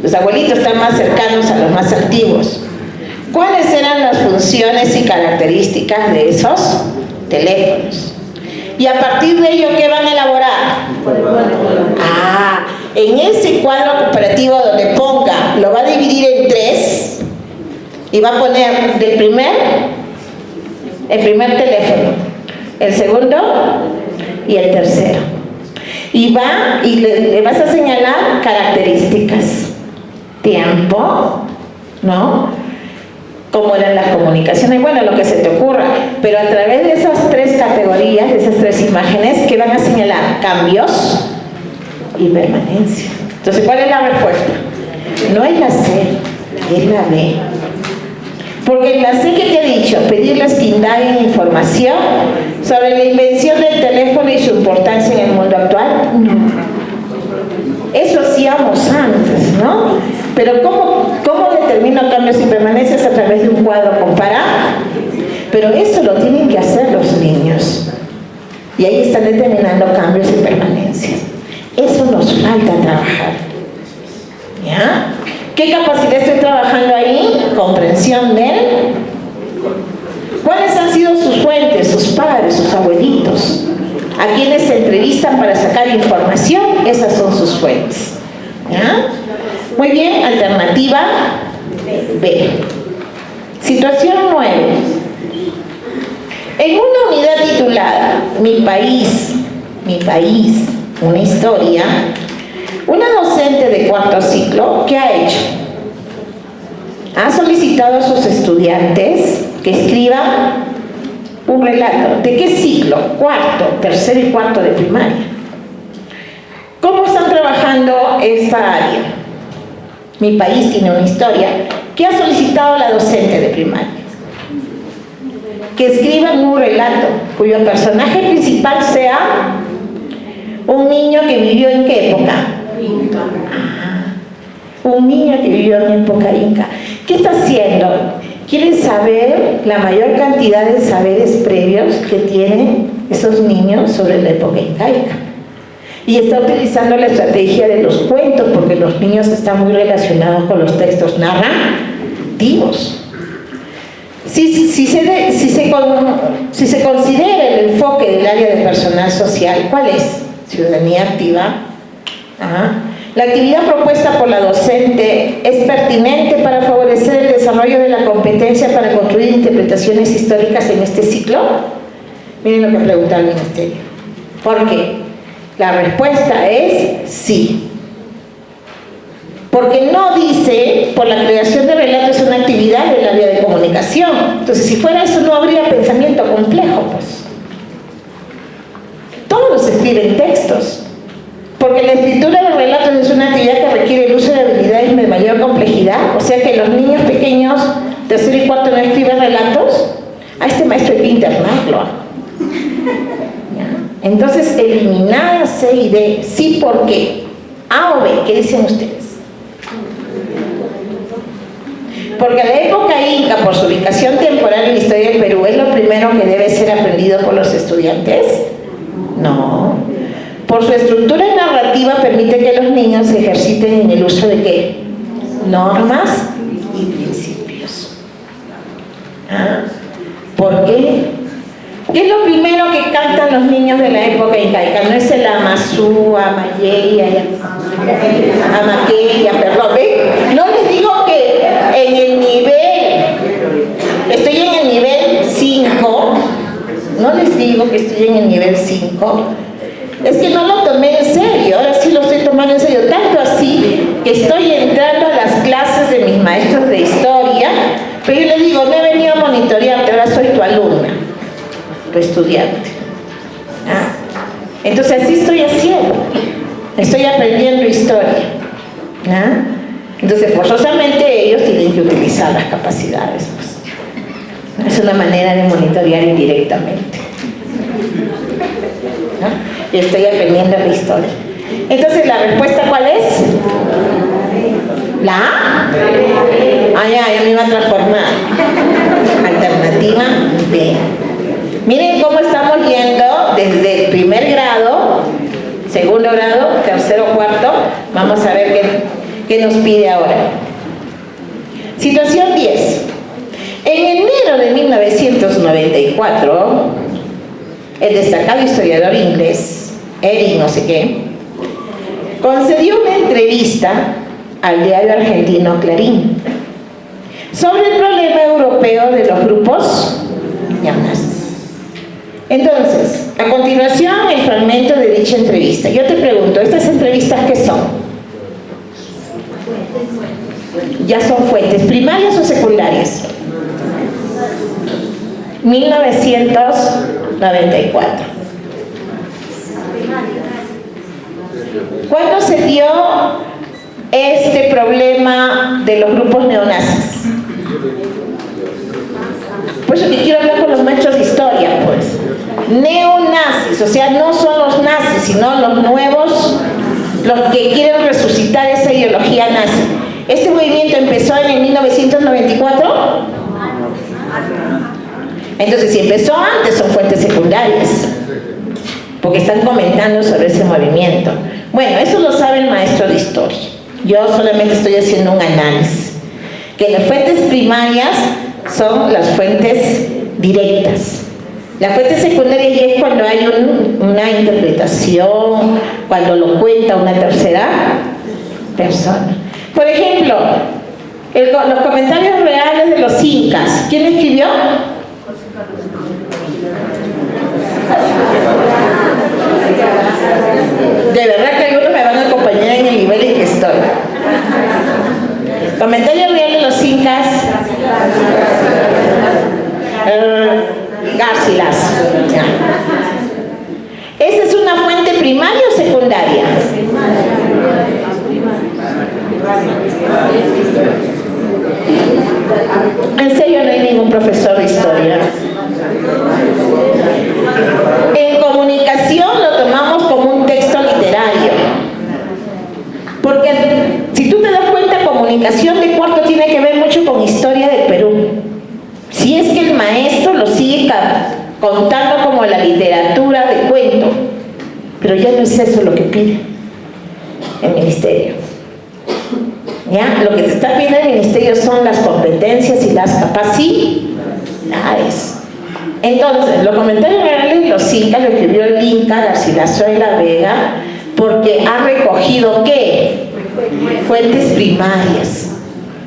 Los abuelitos están más cercanos a los más antiguos. ¿Cuáles eran las funciones y características de esos teléfonos? Y a partir de ello, ¿qué van a elaborar? En ese cuadro comparativo donde ponga, lo va a dividir en 3 y va a poner el primer teléfono, el segundo y el tercero. Y le vas a señalar características. Tiempo, ¿no? Cómo eran las comunicaciones, bueno, lo que se te ocurra, pero a través de esas 3 categorías, de esas 3 imágenes, que van a señalar cambios y permanencia. Entonces, ¿cuál es la respuesta? No es la C, es la B. Porque en la C, ¿qué te he dicho? Pedirles que indaguen información sobre la invención del teléfono y su importancia en el mundo actual. Eso hacíamos antes, ¿no? Pero ¿cómo determino cambios y permanencias? A través de un cuadro comparado. Pero eso lo tienen que hacer los niños. Y ahí están determinando cambios y permanencias. Eso nos falta trabajar. ¿Ya? ¿Qué capacidad estoy trabajando ahí? Comprensión de él. ¿Cuáles han sido sus fuentes, sus padres, sus abuelitos? a quienes se entrevistan para sacar información, esas son sus fuentes. ¿Ya? Muy bien, alternativa B. Situación 9. En una unidad titulada Mi país, una historia, una docente de cuarto ciclo, ¿qué ha hecho? Ha solicitado a sus estudiantes que escriban un relato. ¿De qué ciclo? Cuarto, tercero y cuarto de primaria. ¿Cómo están trabajando esta área? Mi país tiene una historia. ¿Qué ha solicitado la docente de primaria? Que escriban un relato cuyo personaje principal sea un niño que vivió ¿en qué época? Inca. Un niño que vivió en época inca. ¿Qué está haciendo? Quieren saber la mayor cantidad de saberes previos que tienen esos niños sobre la época incaica. Y está utilizando la estrategia de los cuentos, porque los niños están muy relacionados con los textos narrativos. Si se considera el enfoque del área de personal social, ¿cuál es? Ciudadanía activa. La actividad propuesta por la docente es pertinente para favorecer el desarrollo de la competencia para construir interpretaciones históricas en este ciclo. Miren lo que pregunta el ministerio. ¿Por qué? La respuesta es sí. Porque no dice, por la creación de relatos es una actividad del área de comunicación. Entonces, si fuera eso, no habría pensamiento complejo, pues. Todos escriben textos. Porque la escritura de relatos es una actividad que requiere el uso de habilidades de mayor complejidad. O sea que los niños pequeños, tercero y cuarto, no escriben relatos. A este maestro hay que internarlo. Entonces, eliminada C y D. Sí, ¿por qué? A o B, ¿qué dicen ustedes? Porque la época inca, por su ubicación temporal en la historia del Perú, ¿es lo primero que debe ser aprendido por los estudiantes? No. Por su estructura narrativa permite que los niños se ejerciten en el uso de ¿qué? Normas y principios. ¿Por qué? ¿Qué es lo primero que cantan los niños de la época incaica? No es el Amazú, Amayeya, Amaqueya, perdón, ¿ven? No les digo que en el nivel, estoy en el nivel 5, no les digo que estoy en el nivel 5, es que no lo tomé en serio, ahora sí lo estoy tomando en serio, tanto así que estoy entrando a las clases de mis maestros de historia, pero yo les digo, no he venido a monitorearte, ahora soy tu alumna, tu estudiante. Entonces así estoy haciendo, estoy aprendiendo historia. Entonces forzosamente ellos tienen que utilizar las capacidades, pues. Es una manera de monitorear indirectamente. Y estoy aprendiendo la historia. Entonces, ¿la respuesta cuál es? ¿La A? Ya me iba a transformar. Alternativa B. Miren cómo estamos yendo desde el primer grado, segundo grado, tercero, cuarto. Vamos a ver qué nos pide ahora. Situación 10. En enero de 1994, el destacado historiador inglés, Eric no sé qué, concedió una entrevista al diario argentino Clarín sobre el problema europeo de los grupos neonazis. Entonces, a continuación, el fragmento de dicha entrevista. Yo te pregunto, ¿estas entrevistas qué son? Ya son fuentes, ¿primarias o secundarias? 1994. ¿Cuándo se dio este problema de los grupos neonazis? Por eso que quiero hablar con los maestros de historia, pues. Neonazis, o sea, no son los nazis, sino los nuevos, los que quieren resucitar esa ideología nazi. ¿Este movimiento empezó en el 1994? Entonces, si empezó antes, son fuentes secundarias, porque están comentando sobre ese movimiento. Bueno, eso lo sabe el maestro de historia. Yo solamente estoy haciendo un análisis. Que las fuentes primarias son las fuentes directas. La fuente secundaria ya es cuando hay una interpretación, cuando lo cuenta una tercera persona. Por ejemplo, los comentarios reales de los incas. ¿Quién escribió? De verdad que algunos me van a acompañar en el nivel en que estoy. Comentario real de los incas. Garcilaso. ¿Esa es una fuente primaria o secundaria? En serio, no hay ningún profesor de historia. En comunicación lo tomamos como un texto literario. Porque si tú te das cuenta, comunicación de cuarto tiene que ver mucho con historia del Perú. Si es que el maestro lo sigue contando como la literatura de cuento, pero ya no es eso lo que pide el ministerio. ¿Ya? Lo que te está pidiendo el ministerio son las competencias y las capacidades. Entonces, los comentarios reales de los incas lo escribió el Inca Garcilaso de la Vega, porque ha recogido ¿qué? Fuentes primarias.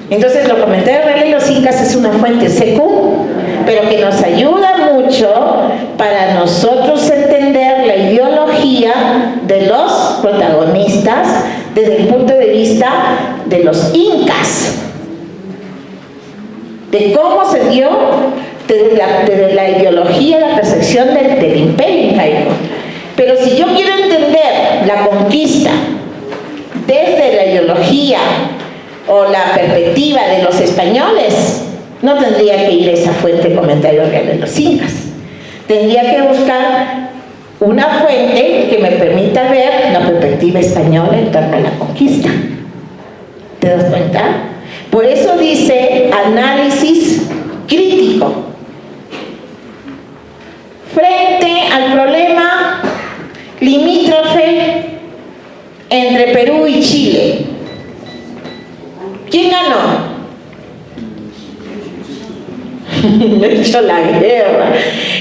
Entonces, los comentarios reales de los incas es una fuente secundaria, pero que nos ayuda mucho para nosotros entender la ideología de los protagonistas desde el punto de vista de los incas, de cómo se dio desde la ideología, la percepción del imperio incaico. Pero si yo quiero entender la conquista desde la ideología o la perspectiva de los españoles, no tendría que ir a esa fuente de comentarios reales de los incas. Tendría que buscar una fuente que me permita ver la perspectiva española en torno a la conquista. ¿Te das cuenta? Por eso dice análisis crítico. Frente al problema limítrofe entre Perú y Chile, ¿quién ganó? Me he hecho la guerra.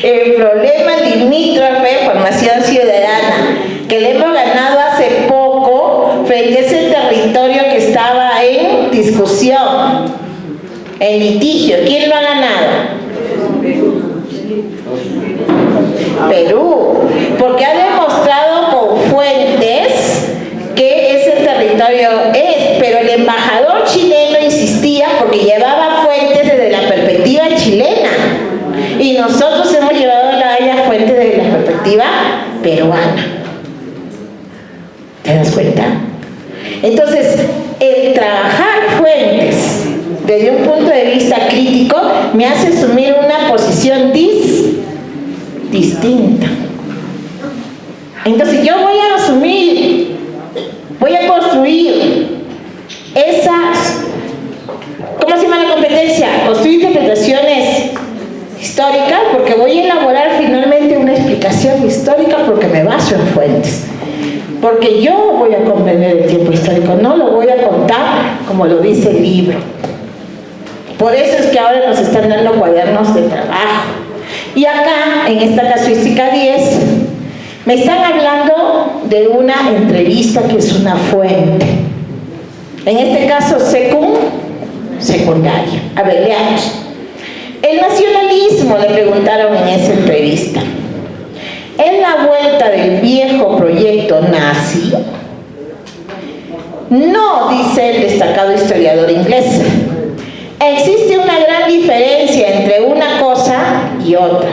El problema limítrofe, formación ciudadana, que le hemos ganado hace poco frente a ese territorio que estaba en discusión, en litigio. ¿Quién lo ha ganado? Perú, porque ha demostrado con fuentes que ese territorio es, pero el embajador chileno insistía porque llevaba fuentes desde la perspectiva chilena y nosotros hemos llevado las fuentes desde la perspectiva peruana. ¿Te das cuenta? Entonces, el trabajar fuentes desde un punto de vista crítico me hace asumir una posición distinta. Entonces yo voy a asumir, voy a construir esas, ¿cómo se llama la competencia? Construir interpretaciones históricas, porque voy a elaborar finalmente una explicación histórica porque me baso en fuentes. Porque yo voy a comprender el tiempo histórico, no lo voy a contar como lo dice el libro. Por eso es que ahora nos están dando cuadernos de trabajo. Y acá, en esta casuística 10, me están hablando de una entrevista que es una fuente. En este caso, secundaria. A ver, leamos. El nacionalismo, le preguntaron en esa entrevista, ¿es la vuelta del viejo proyecto nazi? No, dice el destacado historiador inglés. Existe una gran diferencia entre una cosa y otra.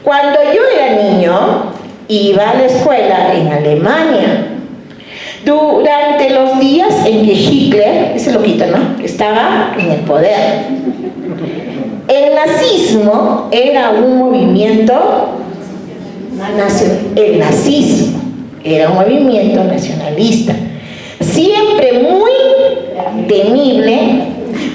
Cuando yo era niño, iba a la escuela en Alemania. Durante los días en que Hitler, ese loquito, ¿no?, estaba en el poder. El nazismo era un movimiento nacional. El nazismo era un movimiento nacionalista. Siempre muy temible,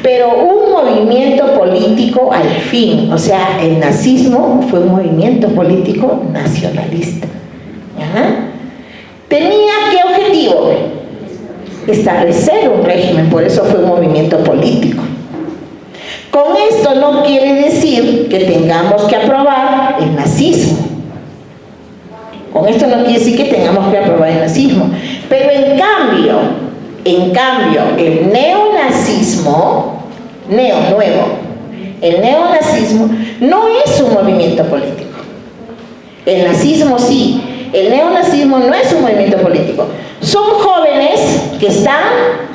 pero un movimiento político al fin. O sea, el nazismo fue un movimiento político nacionalista. ¿Ajá? ¿Tenía qué objetivo? Establecer un régimen, por eso fue un movimiento político. Con esto no quiere decir que tengamos que aprobar el nazismo. Con esto no quiere decir que tengamos que aprobar el nazismo. Pero en cambio, el neonazismo, el neonazismo no es un movimiento político. El nazismo sí, el neonazismo no es un movimiento político. Son jóvenes que están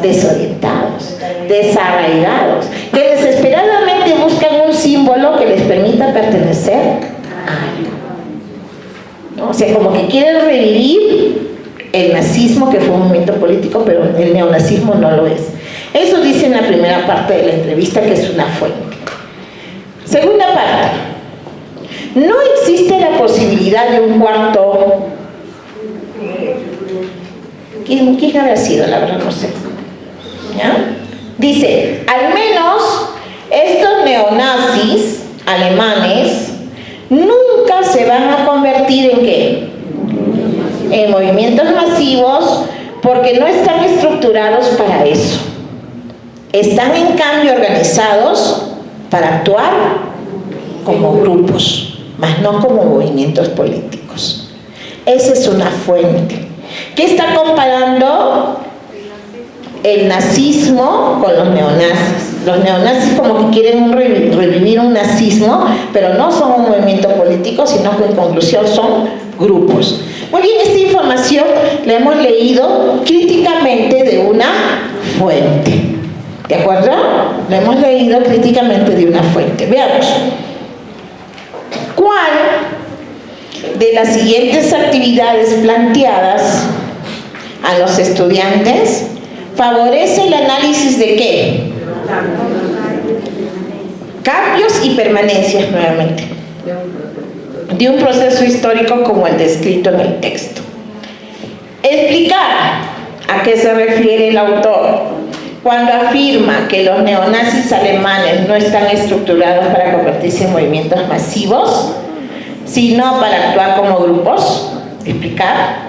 desorientados, desarraigados, que desesperadamente buscan un símbolo que les permita pertenecer a algo, ¿no? O sea, como que quieren revivir el nazismo, que fue un movimiento político, pero el neonazismo no lo es. Eso dice en la primera parte de la entrevista, que es una fuente. Segunda parte: no existe la posibilidad de un cuarto. ¿Quién habrá sido? La verdad no sé. ¿Ya? Dice, al menos estos neonazis alemanes nunca se van a convertir en ¿qué? En movimientos masivos, porque no están estructurados para eso. Están en cambio organizados para actuar como grupos, más no como movimientos políticos. Esa es una fuente. ¿Qué está comparando el nazismo con los neonazis? Los neonazis como que quieren revivir un nazismo, pero no son un movimiento político, sino que en conclusión son grupos. Muy bien, esta información la hemos leído críticamente de una fuente. ¿De acuerdo? La hemos leído críticamente de una fuente. Veamos. ¿Cuál de las siguientes actividades planteadas a los estudiantes favorece el análisis de qué? Cambios y permanencias, nuevamente, de un proceso histórico como el descrito en el texto? Explicar a qué se refiere el autor cuando afirma que los neonazis alemanes no están estructurados para convertirse en movimientos masivos, sino para actuar como grupos. Explicar.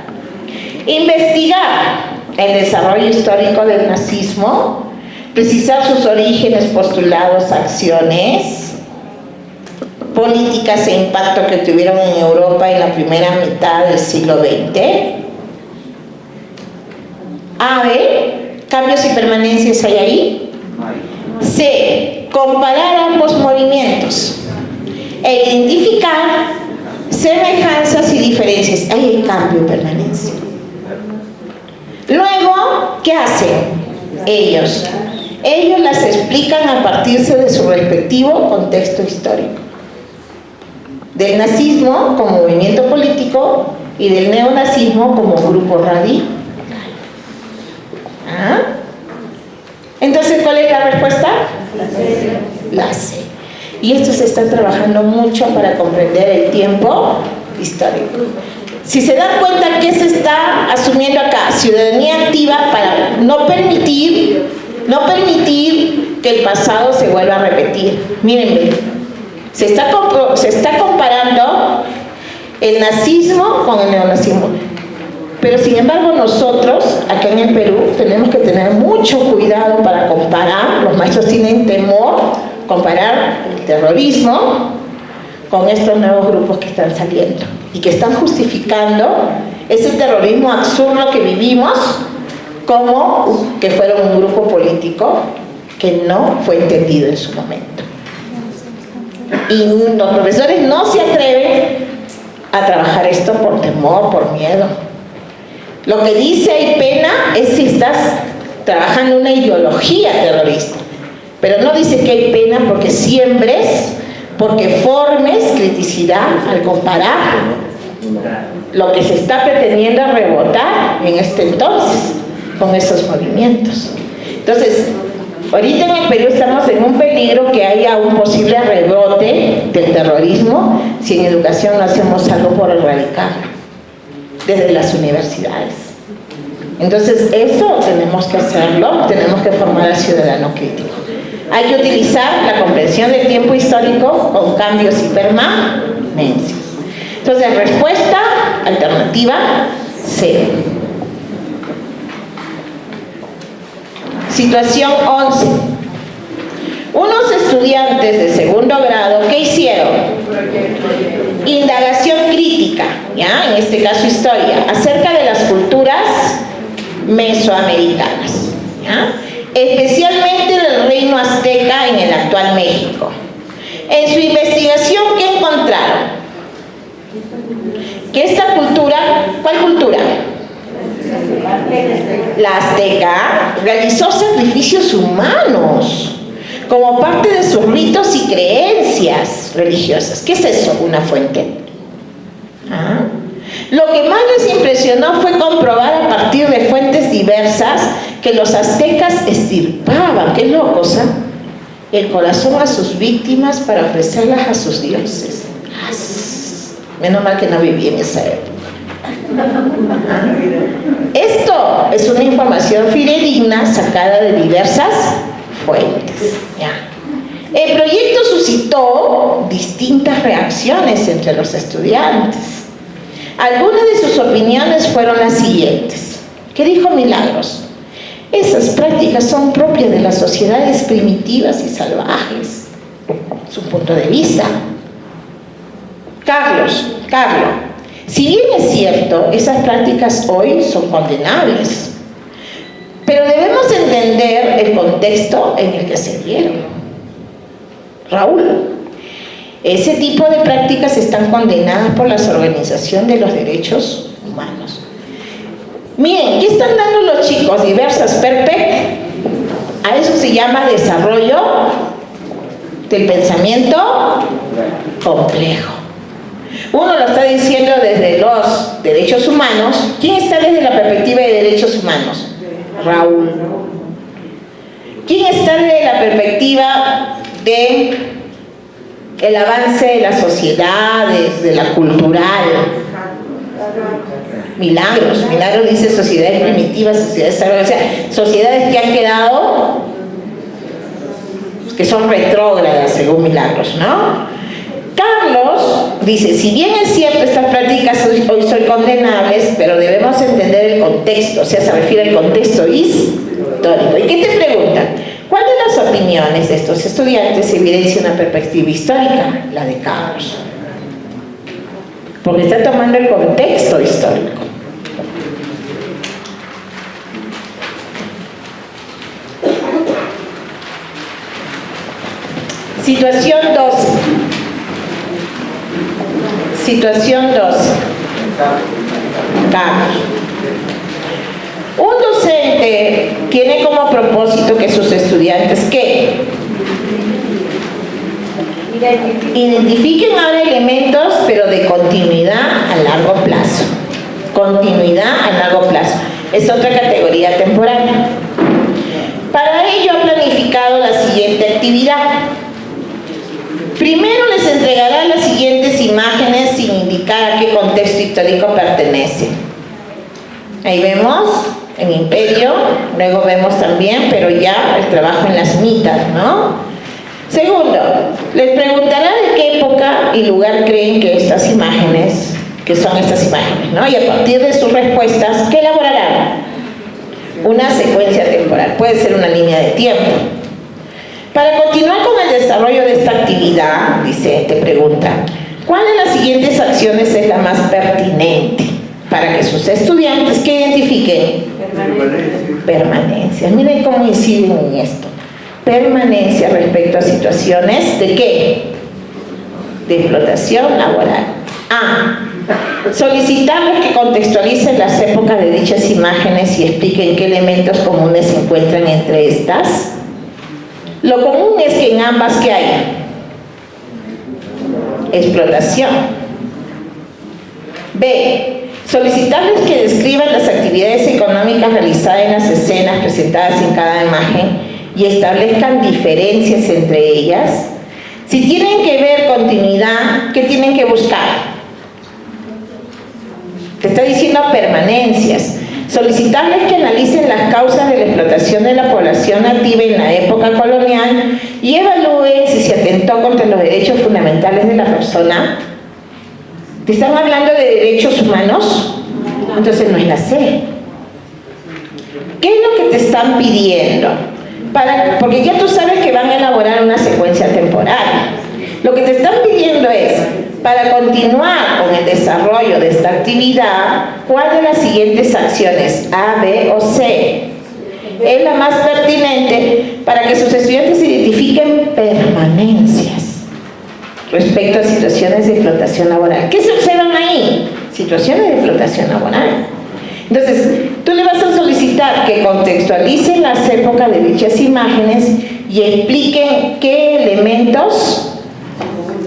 Investigar el desarrollo histórico del nazismo, precisar sus orígenes, postulados, acciones, políticas e impacto que tuvieron en Europa en la primera mitad del siglo XX. A, B, cambios y permanencias hay ahí. C, comparar ambos movimientos e identificar semejanzas y diferencias. Ahí hay cambio y permanencia. Luego, ¿qué hacen ellos? Ellos las explican a partir de su respectivo contexto histórico. Del nazismo como movimiento político y del neonazismo como grupo radical. ¿Ah? Entonces, ¿cuál es la respuesta? La C. Y esto se está trabajando mucho para comprender el tiempo histórico. Si se dan cuenta, ¿qué se está asumiendo acá? Ciudadanía activa para no permitir que el pasado se vuelva a repetir. Miren, se está comparando el nazismo con el neonazismo. Pero sin embargo nosotros, acá en el Perú, tenemos que tener mucho cuidado para comparar. Los maestros tienen temor comparar el terrorismo con estos nuevos grupos que están saliendo y que están justificando ese terrorismo absurdo que vivimos como que fueron un grupo político que no fue entendido en su momento. Y los profesores no se atreven a trabajar esto por temor, por miedo. Lo que dice hay pena es si estás trabajando una ideología terrorista, pero no dice que hay pena porque siembres, porque formes criticidad al comparar lo que se está pretendiendo rebotar en este entonces con esos movimientos. Entonces, ahorita en el Perú estamos en un peligro que haya un posible rebote del terrorismo si en educación no hacemos algo por erradicarlo desde las universidades. Entonces, eso tenemos que hacerlo, tenemos que formar al ciudadano crítico. Hay que utilizar la comprensión del tiempo histórico con cambios y permanencias. Entonces, respuesta alternativa C. Situación 11. Unos estudiantes de segundo grado, ¿qué hicieron? Indagación crítica, ¿ya? En este caso historia, acerca de las culturas mesoamericanas, ¿ya? Especialmente del reino azteca en el actual México. En su investigación, ¿qué encontraron? Que esta cultura, ¿cuál cultura? La azteca realizó sacrificios humanos como parte de sus ritos y creencias religiosas. ¿Qué es eso? Una fuente. ¿Ah? Lo que más les impresionó fue comprobar a partir de fuentes diversas que los aztecas extirpaban, qué locos, ¿eh?, el corazón a sus víctimas para ofrecerlas a sus dioses. Menos mal que no viví en esa época. Esto es una información fidedigna sacada de diversas fuentes. ¿Ya? El proyecto suscitó distintas reacciones entre los estudiantes. Algunas de sus opiniones fueron las siguientes. ¿Qué dijo Milagros? Esas prácticas son propias de las sociedades primitivas y salvajes. Su punto de vista. Carlos, si bien es cierto, esas prácticas hoy son condenables, pero debemos entender el contexto en el que se dieron. Raúl, ese tipo de prácticas están condenadas por las organizaciones de los derechos humanos. Miren, ¿qué están dando los chicos? Diversas PERPEC. A eso se llama desarrollo del pensamiento complejo. Uno lo está diciendo desde los derechos humanos. ¿Quién está desde la perspectiva de derechos humanos? Raúl. ¿Quién está desde la perspectiva de el avance de las sociedades, de la cultural? Milagros dice sociedades primitivas, sociedades salvajes, o sea, sociedades que han quedado, que son retrógradas según Milagros, ¿no? Carlos dice, si bien es cierto, estas prácticas hoy son condenables, pero debemos entender el contexto, o sea, se refiere al contexto histórico. ¿Y qué te preguntan? ¿Cuál de las opiniones de estos estudiantes evidencia una perspectiva histórica? La de Carlos. Porque está tomando el contexto histórico. Situación 2. Situación 2. Carlos. Un docente tiene como propósito que sus estudiantes, ¿qué? Identifiquen ahora elementos, pero de continuidad a largo plazo. Continuidad a largo plazo. Es otra categoría temporal. Para ello ha planificado la siguiente actividad. Primero les entregará las siguientes imágenes sin indicar a qué contexto histórico pertenece. Ahí vemos en Imperio, luego vemos también, pero ya el trabajo en las mitas, ¿no? Segundo, les preguntará de qué época y lugar creen que estas imágenes, que son estas imágenes, ¿no? Y a partir de sus respuestas, ¿qué elaborarán? Una secuencia temporal, puede ser una línea de tiempo. Para continuar con el desarrollo de esta actividad, dice, te pregunta, ¿cuál de las siguientes acciones es la más pertinente para que sus estudiantes que identifiquen? Permanencia. Miren cómo inciden en esto. Permanencia respecto a situaciones ¿de qué? De explotación laboral. Solicitarles que contextualicen las épocas de dichas imágenes y expliquen qué elementos comunes se encuentran entre estas. Lo común es que en ambas, ¿qué hay? Explotación. B. Solicitarles que describan las actividades económicas realizadas en las escenas presentadas en cada imagen y establezcan diferencias entre ellas. Si tienen que ver continuidad, ¿qué tienen que buscar? Te está diciendo permanencias. Solicitarles que analicen las causas de la explotación de la población nativa en la época colonial y evalúen si se atentó contra los derechos fundamentales de la persona. ¿Te están hablando de derechos humanos? Entonces no es la C. ¿Qué es lo que te están pidiendo? porque ya tú sabes que van a elaborar una secuencia temporal. Lo que te están pidiendo es, para continuar con el desarrollo de esta actividad, ¿cuál de las siguientes acciones, A, B o C, es la más pertinente para que sus estudiantes identifiquen permanencias respecto a situaciones de explotación laboral? ¿Qué se observan ahí? Situaciones de explotación laboral. Entonces, tú le vas a solicitar que contextualicen las épocas de dichas imágenes y expliquen qué elementos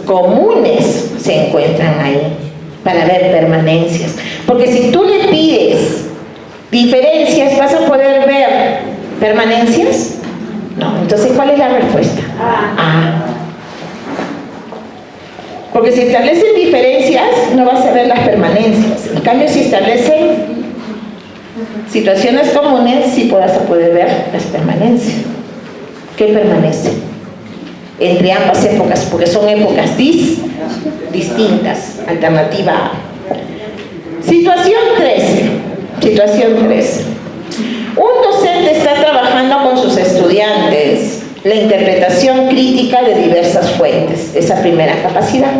comunes se encuentran ahí para ver permanencias. Porque si tú le pides diferencias, ¿vas a poder ver permanencias? No. Entonces, ¿cuál es la respuesta? A. Porque si establecen diferencias, no vas a ver las permanencias. En cambio, si establecen situaciones comunes, sí vas a poder ver las permanencias. ¿Qué permanece entre ambas épocas? Porque son épocas distintas. Alternativa A. Situación 13. Situación 13. Un docente está trabajando con sus estudiantes la interpretación crítica de diversas fuentes. Esa primera capacidad.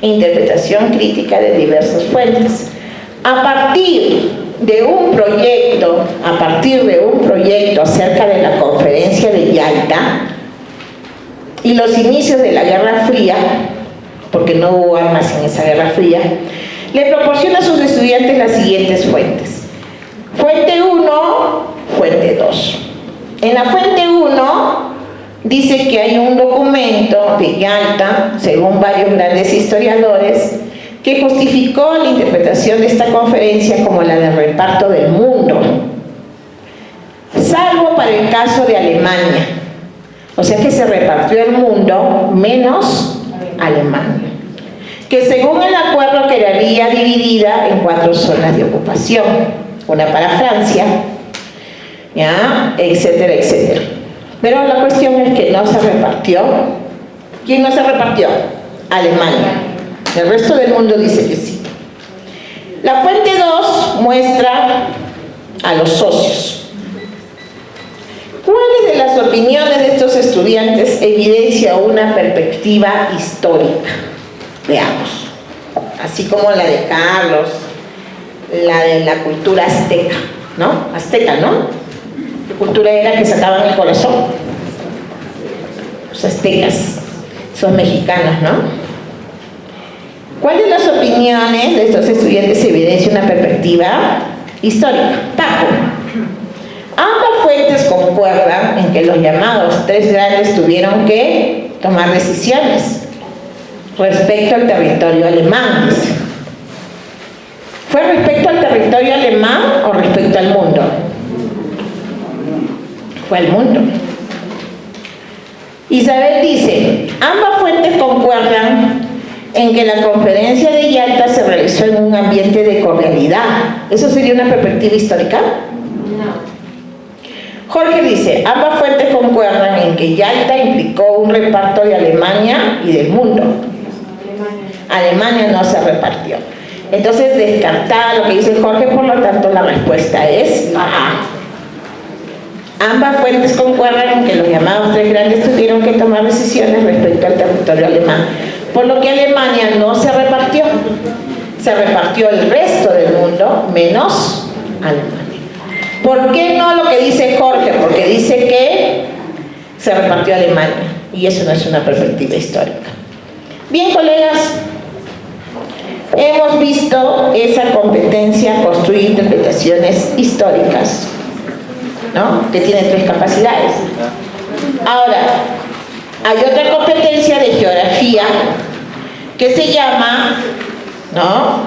Interpretación crítica de diversas fuentes. A partir de un proyecto acerca de la conferencia de Yalta y los inicios de la Guerra Fría, porque no hubo armas en esa Guerra Fría, le proporciona a sus estudiantes las siguientes fuentes. Fuente 1, fuente 2. En la fuente 1 dice que hay un documento de Yalta, según varios grandes historiadores, que justificó la interpretación de esta conferencia como la del reparto del mundo, salvo para el caso de Alemania. O sea que se repartió el mundo menos Alemania, que según el acuerdo quedaría dividida en 4 zonas de ocupación, una para Francia, ¿ya? Etcétera, etcétera. Pero la cuestión es que no se repartió. ¿Quién no se repartió? Alemania. El resto del mundo dice que sí. La fuente 2 muestra a los socios. ¿Cuáles de las opiniones de estos estudiantes evidencia una perspectiva histórica? Veamos. Así como la de Carlos, la de la cultura azteca, ¿no? Azteca, ¿no? ¿Qué cultura era que sacaban el corazón? Los aztecas, son mexicanos, ¿no? ¿Cuál de las opiniones de estos estudiantes evidencia una perspectiva histórica? Paco. Ambas fuentes concuerdan en que los llamados 3 grandes tuvieron que tomar decisiones respecto al territorio alemán. ¿Fue respecto al territorio alemán o respecto al mundo? Fue al mundo. Isabel dice, ambas fuentes concuerdan en que la conferencia de Yalta se realizó en un ambiente de cordialidad. ¿Eso sería una perspectiva histórica? No. Jorge dice, ambas fuentes concuerdan en que Yalta implicó un reparto de Alemania y del mundo. Alemania no se repartió. Entonces, descartada lo que dice Jorge, por lo tanto, la respuesta es A. Ambas fuentes concuerdan en que los llamados 3 grandes tuvieron que tomar decisiones respecto al territorio alemán, por lo que Alemania no se repartió. Se repartió el resto del mundo, menos Alemania. ¿Por qué no lo que dice Jorge? Porque dice que se repartió Alemania, y eso no es una perspectiva histórica. Bien, colegas, hemos visto esa competencia construir interpretaciones históricas, ¿no? Que tiene 3 capacidades. Ahora, hay otra competencia de geografía que se llama, ¿no?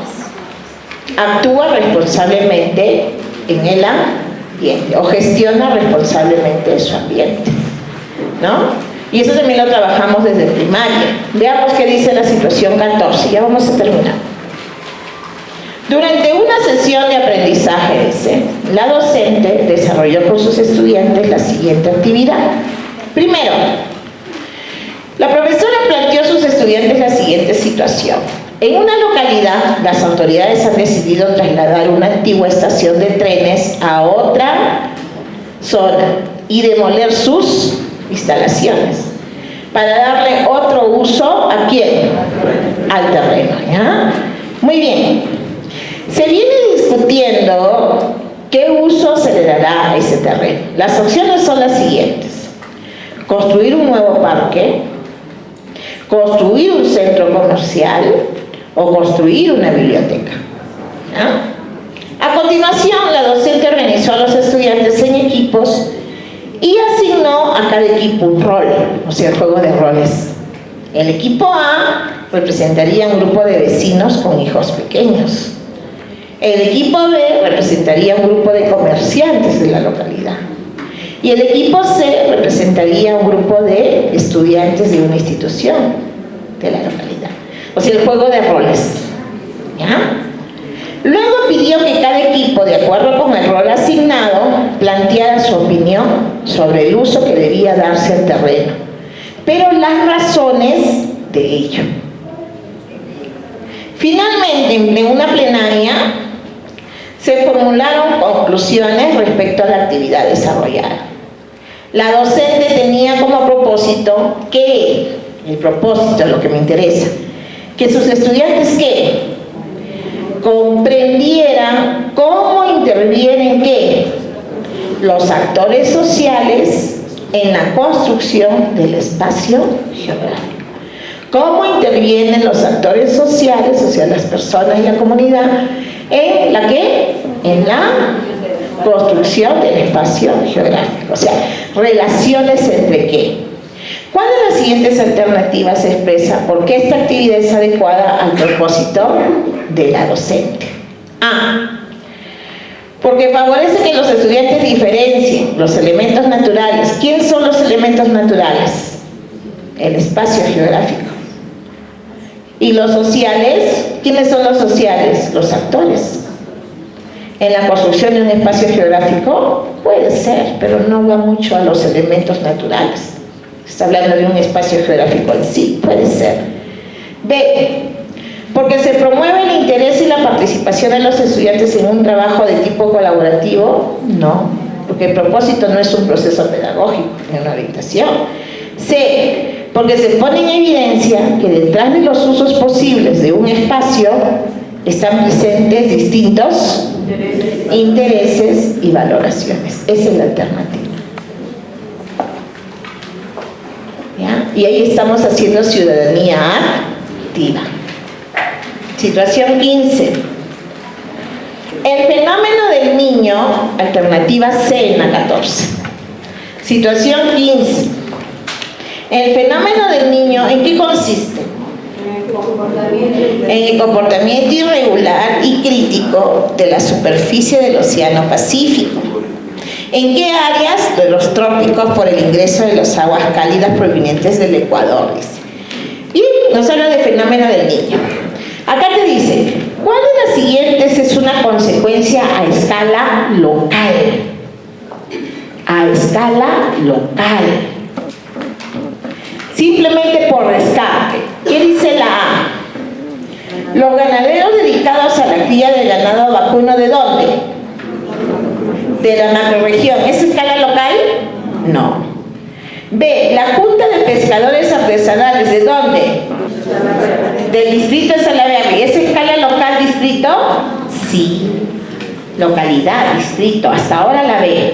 Actúa responsablemente en el ambiente o gestiona responsablemente su ambiente, ¿no? Y eso también lo trabajamos desde primaria. Veamos qué dice la situación 14, ya vamos a terminar. Durante una sesión de aprendizaje, dice, la docente desarrolló con sus estudiantes la siguiente actividad. Primero, la profesora planteó a sus estudiantes la siguiente situación. En una localidad, las autoridades han decidido trasladar una antigua estación de trenes a otra zona y demoler sus instalaciones para darle otro uso ¿a quién? Al terreno, ¿ya? Muy bien. Se viene discutiendo qué uso se le dará a ese terreno. Las opciones son las siguientes: construir un nuevo parque, construir un centro comercial o construir una biblioteca, ¿ya? A continuación, la docente organizó a los estudiantes en equipos y asignó a cada equipo un rol, o sea, el juego de roles. El equipo A representaría un grupo de vecinos con hijos pequeños. El equipo B representaría un grupo de comerciantes de la localidad. Y el equipo C representaría un grupo de estudiantes de una institución de la localidad. O sea, el juego de roles, ¿ya? Luego pidió que cada equipo, de acuerdo con el rol asignado, planteara su opinión sobre el uso que debía darse al terreno, pero las razones de ello. Finalmente, en una plenaria, se formularon conclusiones respecto a la actividad desarrollada. La docente tenía como propósito que, el propósito es lo que me interesa, que sus estudiantes ¿qué? Comprendieran cómo intervienen ¿qué? Los actores sociales en la construcción del espacio geográfico. ¿Cómo intervienen los actores sociales, o sea, las personas y la comunidad, en la ¿qué? En la construcción del espacio geográfico? O sea, relaciones entre ¿qué? ¿Cuál de las siguientes alternativas se expresa por qué esta actividad es adecuada al propósito de la docente? A. Porque favorece que los estudiantes diferencien los elementos naturales. ¿Quiénes son los elementos naturales? El espacio geográfico. ¿Y los sociales? ¿Quiénes son los sociales? Los actores. En la construcción de un espacio geográfico puede ser, pero no va mucho a los elementos naturales. Está hablando de un espacio geográfico en sí, puede ser. B. Porque se promueve el interés y la participación de los estudiantes en un trabajo de tipo colaborativo. No, porque el propósito no es un proceso pedagógico, ni una orientación. C. Porque se pone en evidencia que detrás de los usos posibles de un espacio están presentes distintos intereses y valoraciones. Esa es la alternativa. ¿Ya? Y ahí estamos haciendo ciudadanía activa. Situación 15. El fenómeno del niño, alternativa C en la 14. Situación 15. El fenómeno del niño, ¿en qué consiste? En el comportamiento irregular y crítico de la superficie del Océano Pacífico. ¿En qué áreas? De los trópicos, por el ingreso de las aguas cálidas provenientes del Ecuador, dice. Y nos habla del fenómeno del niño. Acá te dice, ¿cuál de las siguientes es una consecuencia a escala local? A escala local. Simplemente por rescate. ¿Qué dice la A? Los ganaderos dedicados a la cría de ganado vacuno, ¿de dónde? De la macrorregión. ¿Es escala local? No. B. La Junta de Pescadores Artesanales, ¿de dónde? Del distrito de Salaberry. ¿Es escala local, distrito? Sí. Localidad, distrito. Hasta ahora la B.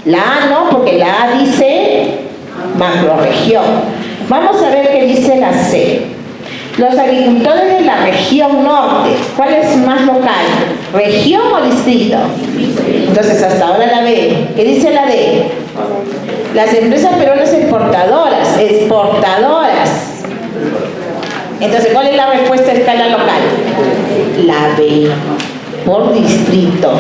La A no, porque la A dice macrorregión. Vamos a ver qué dice la C. Los agricultores de la región norte, ¿cuál es más local? ¿Región o distrito? Entonces hasta ahora la B. ¿Qué dice la D? Las empresas peruanas exportadoras. Entonces, ¿cuál es la respuesta a escala local? La B, por distrito.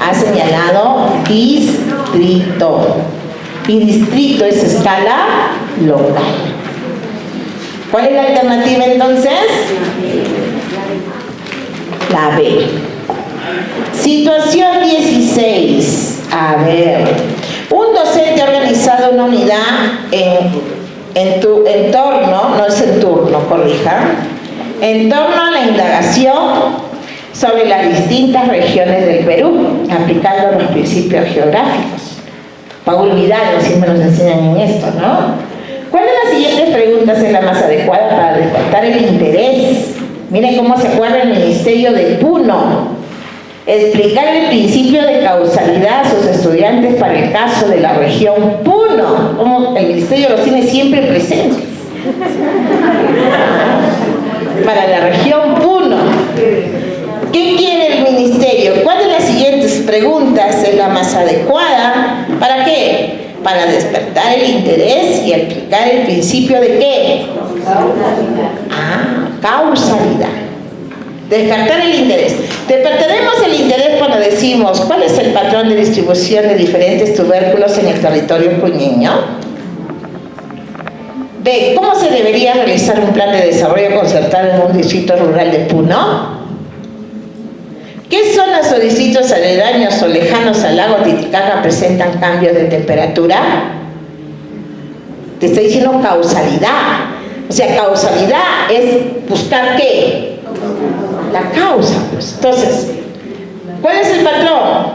Ha señalado distrito. Y distrito es escala local. ¿Cuál es la alternativa entonces? La B. Situación 16. A ver. Un docente ha organizado una unidad en tu entorno, no es en turno, corrija, en torno a la indagación sobre las distintas regiones del Perú, aplicando los principios geográficos. Paul Vidal siempre nos enseñan en esto, ¿no? ¿Cuál de las siguientes preguntas es la más adecuada para despertar el interés? Miren cómo se acuerda el Ministerio de Puno. Explicar el principio de causalidad a sus estudiantes para el caso de la región Puno. Como el Ministerio los tiene siempre presentes. Para la región Puno. ¿Qué quiere el Ministerio? ¿Cuál de las siguientes preguntas es la más adecuada? ¿Para qué? Para despertar el interés y aplicar el principio de ¿qué? Causalidad. Despertar el interés. Despertaremos el interés cuando decimos ¿cuál es el patrón de distribución de diferentes tubérculos en el territorio puneño? B. ¿Cómo se debería realizar un plan de desarrollo concertado en un distrito rural de Puno? ¿Qué zonas o distritos aledaños o lejanos al lago Titicaca presentan cambios de temperatura? Te estoy diciendo causalidad. O sea, causalidad es buscar ¿qué? La causa. Pues. Entonces, ¿cuál es el patrón?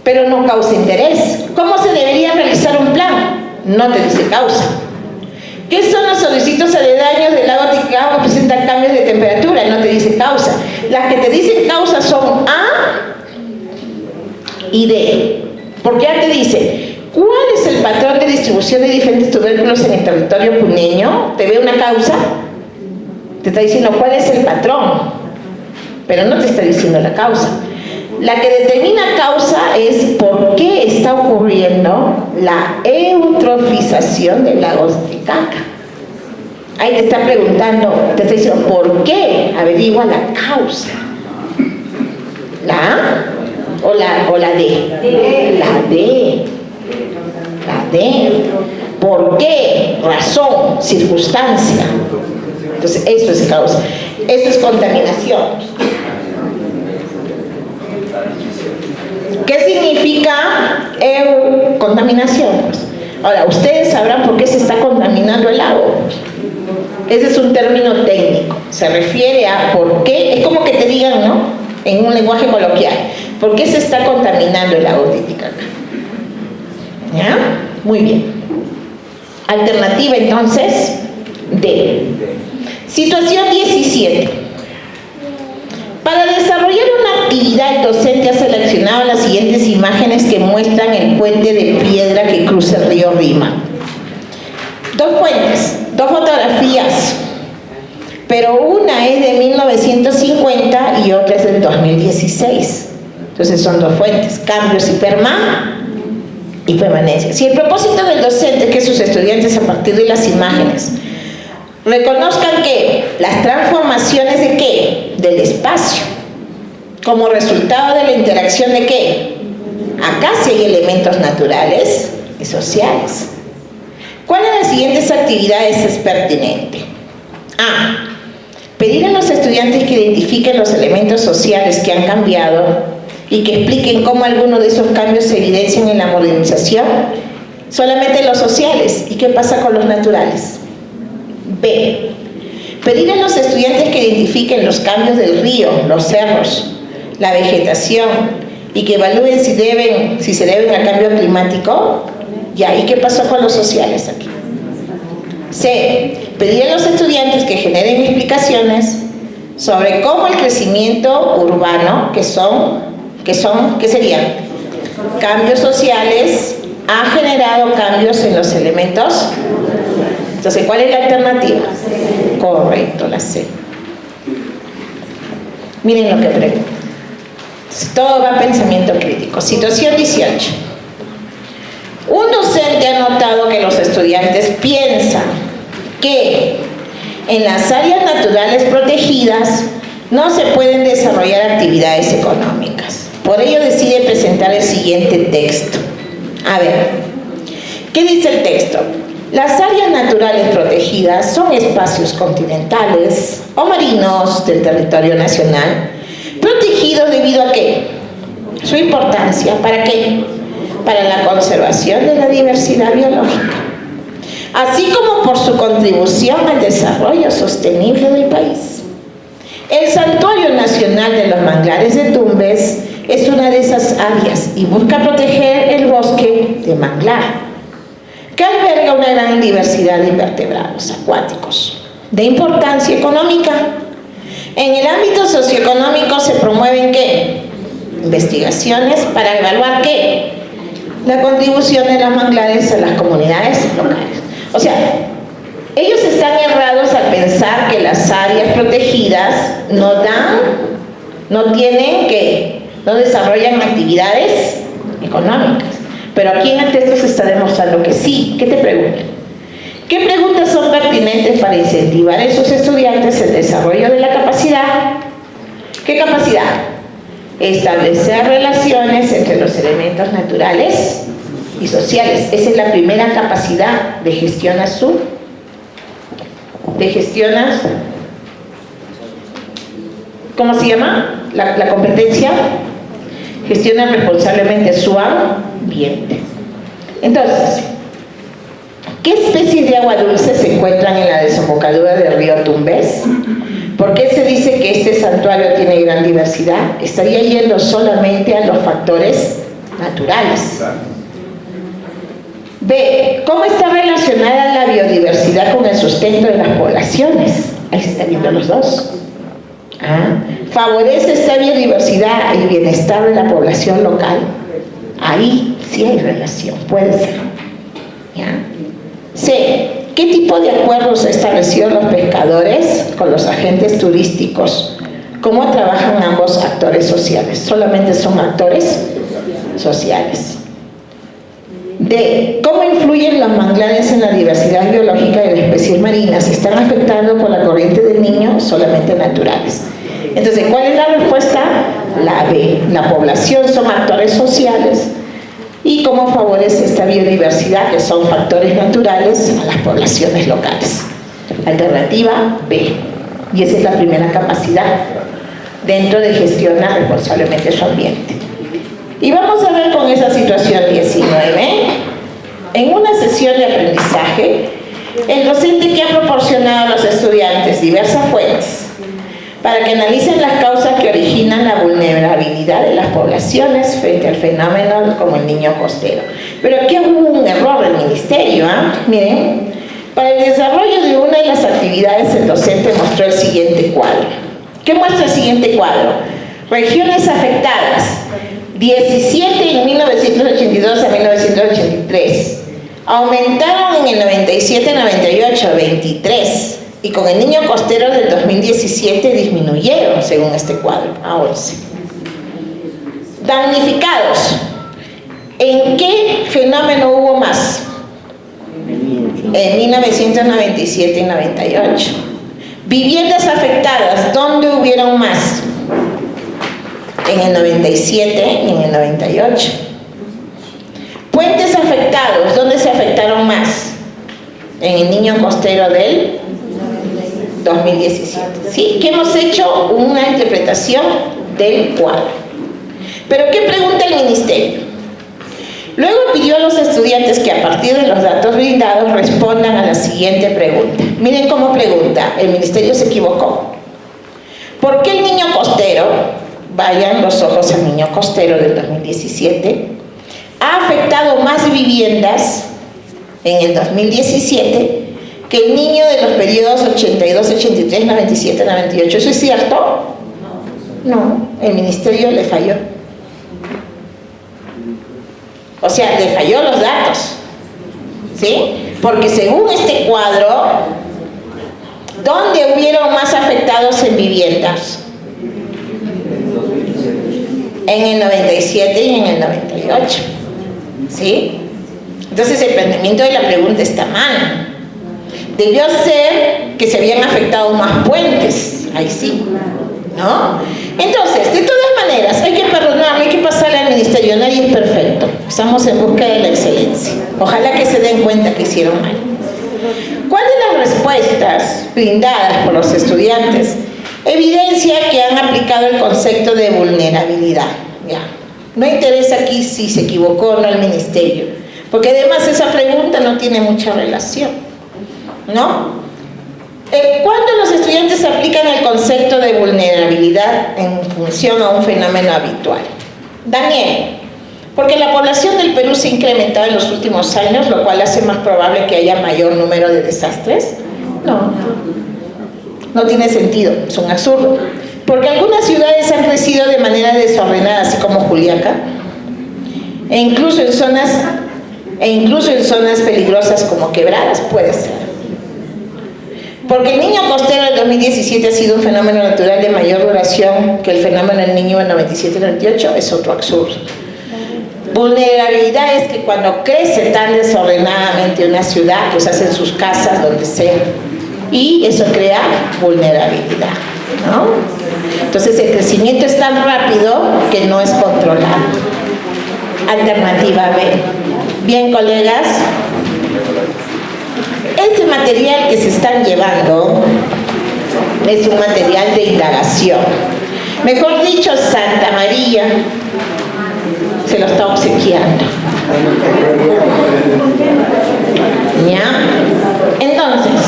Pero no causa interés. ¿Cómo se debería realizar un plan? No te dice causa. ¿Qué son los distritos aledaños del lago Titicaca que presentan cambios de temperatura? No te dice causa. Las que te dicen causa son A y D. Porque A te dice, ¿cuál es el patrón de distribución de diferentes tubérculos en el territorio puneño? ¿Te ve una causa? Te está diciendo cuál es el patrón, pero no te está diciendo la causa. La que determina causa es por qué está ocurriendo la eutrofización del lago Titicaca. Ahí te está preguntando, te está diciendo ¿por qué? Averigua la causa. ¿La A o la D? La D. La D. ¿Por qué? Razón, circunstancia. Entonces, eso es causa. Eso es contaminación. ¿Qué significa contaminación? Ahora, ustedes sabrán por qué se está contaminando el lago. Ese es un término técnico. Se refiere a por qué, es como que te digan, ¿no? En un lenguaje coloquial, ¿por qué se está contaminando el lago Titicaca? ¿Ya? Muy bien. Alternativa entonces, D. Situación 17. Para desarrollar una actividad, el docente ha seleccionado las siguientes imágenes que muestran el puente de piedra que cruza el río Rima. Dos fuentes, dos fotografías, pero una es de 1950 y otra es del 2016. Entonces son dos fuentes, cambios y permanencia. Si el propósito del docente es que sus estudiantes a partir de las imágenes reconozcan que las transformaciones de ¿qué? Del espacio, como resultado de la interacción de ¿qué? Acá sí hay elementos naturales y sociales. ¿Cuál de las siguientes actividades es pertinente? A. Pedir a los estudiantes que identifiquen los elementos sociales que han cambiado y que expliquen cómo algunos de esos cambios se evidencian en la modernización. Solamente los sociales. ¿Y qué pasa con los naturales? B. Pedir a los estudiantes que identifiquen los cambios del río, los cerros, la vegetación y que evalúen si se deben al cambio climático. Ya, ¿y qué pasó con los sociales aquí? C. Pedir a los estudiantes que generen explicaciones sobre cómo el crecimiento urbano, que serían cambios sociales, ha generado cambios en los elementos. Entonces, ¿cuál es la alternativa? Correcto, la C. Miren lo que pregunto. Todo va a pensamiento crítico. Situación 18. Un docente ha notado que los estudiantes piensan que en las áreas naturales protegidas no se pueden desarrollar actividades económicas. Por ello decide presentar el siguiente texto. A ver, ¿qué dice el texto? Las áreas naturales protegidas son espacios continentales o marinos del territorio nacional, protegidos debido a ¿qué? Su importancia, ¿para qué? Para la conservación de la diversidad biológica, así como por su contribución al desarrollo sostenible del país. El Santuario Nacional de los Manglares de Tumbes es una de esas áreas y busca proteger el bosque de manglar, que alberga una gran diversidad de invertebrados acuáticos de importancia económica. En el ámbito socioeconómico se promueven ¿qué? Investigaciones para evaluar ¿qué? La contribución de los manglares a las comunidades locales. O sea, ellos están errados al pensar que las áreas protegidas no desarrollan actividades económicas. Pero aquí en el texto se está demostrando que sí. ¿Qué te pregunto? ¿Qué preguntas son pertinentes para incentivar en sus estudiantes el desarrollo de la capacidad? ¿Qué capacidad? Establecer relaciones entre los elementos naturales y sociales. Esa es la primera capacidad de gestión azul. ¿Cómo se llama? La competencia. Gestiona responsablemente su ambiente. Entonces, ¿qué especies de agua dulce se encuentran en la desembocadura del río Tumbes? ¿Por qué se dice que este santuario tiene gran diversidad? Estaría yendo solamente a los factores naturales. B. ¿Cómo está relacionada la biodiversidad con el sustento de las poblaciones? Ahí se están viendo los dos. ¿Favorece esta biodiversidad el bienestar de la población local? Ahí sí hay relación, puede ser. ¿Ya? C. ¿Qué tipo de acuerdos establecieron los pescadores con los agentes turísticos? ¿Cómo trabajan ambos actores sociales? Solamente son actores sociales. D. ¿Cómo influyen los manglares en la diversidad biológica de las especies marinas? ¿Están afectados por la corriente del Niño? Solamente naturales. Entonces, ¿cuál es la respuesta? La B. La población son actores sociales. ¿Y cómo favorece esta biodiversidad, que son factores naturales, a las poblaciones locales? Alternativa B. Y esa es la primera capacidad dentro de gestionar responsablemente su ambiente. Y vamos a ver con esa situación 19. En una sesión de aprendizaje, el docente que ha proporcionado a los estudiantes diversas fuentes para que analicen las causas que originan la vulnerabilidad de las poblaciones frente al fenómeno como el niño costero. Pero aquí hubo un error del ministerio. Miren, para el desarrollo de una de las actividades el docente mostró el siguiente cuadro. ¿Qué muestra el siguiente cuadro? Regiones afectadas. 17 en 1982 a 1983. Aumentaron en el 97-98 a 23. Y con el niño costero del 2017 disminuyeron, según este cuadro, a 11. Damnificados. ¿En qué fenómeno hubo más? En 1997 y 98. Viviendas afectadas, ¿dónde hubieron más? En el 97 y en el 98. Puentes afectados, ¿dónde se afectaron más? En el niño costero del 2017. ¿Sí? Que hemos hecho una interpretación del cuadro. Pero ¿qué pregunta el ministerio? Luego pidió a los estudiantes que a partir de los datos brindados respondan a la siguiente pregunta. Miren cómo pregunta, el ministerio se equivocó. ¿Por qué el niño costero, vayan los ojos al niño costero del 2017, ha afectado más viviendas en el 2017 que el niño de los periodos 82, 83, 97, 98? ¿Eso es cierto? No, el ministerio le falló. O sea, le falló los datos. ¿Sí? Porque según este cuadro, ¿dónde hubieron más afectados en viviendas? En el 97 y en el 98. ¿Sí? Entonces el planteamiento de la pregunta está mal. Debió ser que se habían afectado más puentes. Ahí sí, ¿no? Entonces, de todas maneras, hay que perdonarle, hay que pasarle al ministerio. Nadie es perfecto. Estamos en busca de la excelencia. Ojalá que se den cuenta que hicieron mal. ¿Cuál de las respuestas brindadas por los estudiantes evidencia que han aplicado el concepto de vulnerabilidad? Ya. No interesa aquí si se equivocó o no el ministerio, porque además esa pregunta no tiene mucha relación, ¿no? ¿Cuándo los estudiantes aplican el concepto de vulnerabilidad en función a un fenómeno habitual? Daniel, porque la población del Perú se ha incrementado en los últimos años, lo cual hace más probable que haya mayor número de desastres. No tiene sentido, es un absurdo. Porque algunas ciudades han crecido de manera desordenada, así como Juliaca, e incluso en zonas peligrosas como Quebradas, puede ser. Porque el niño costero del 2017 ha sido un fenómeno natural de mayor duración que el fenómeno del niño del 97-98, es otro absurdo. Vulnerabilidad es que cuando crece tan desordenadamente una ciudad, pues hacen sus casas donde sea, y eso crea vulnerabilidad, ¿no? Entonces el crecimiento es tan rápido que no es controlado. Alternativa B. Bien, colegas, este material que se están llevando es un material de indagación. Mejor dicho, Santa María se lo está obsequiando. ¿Ya? Entonces,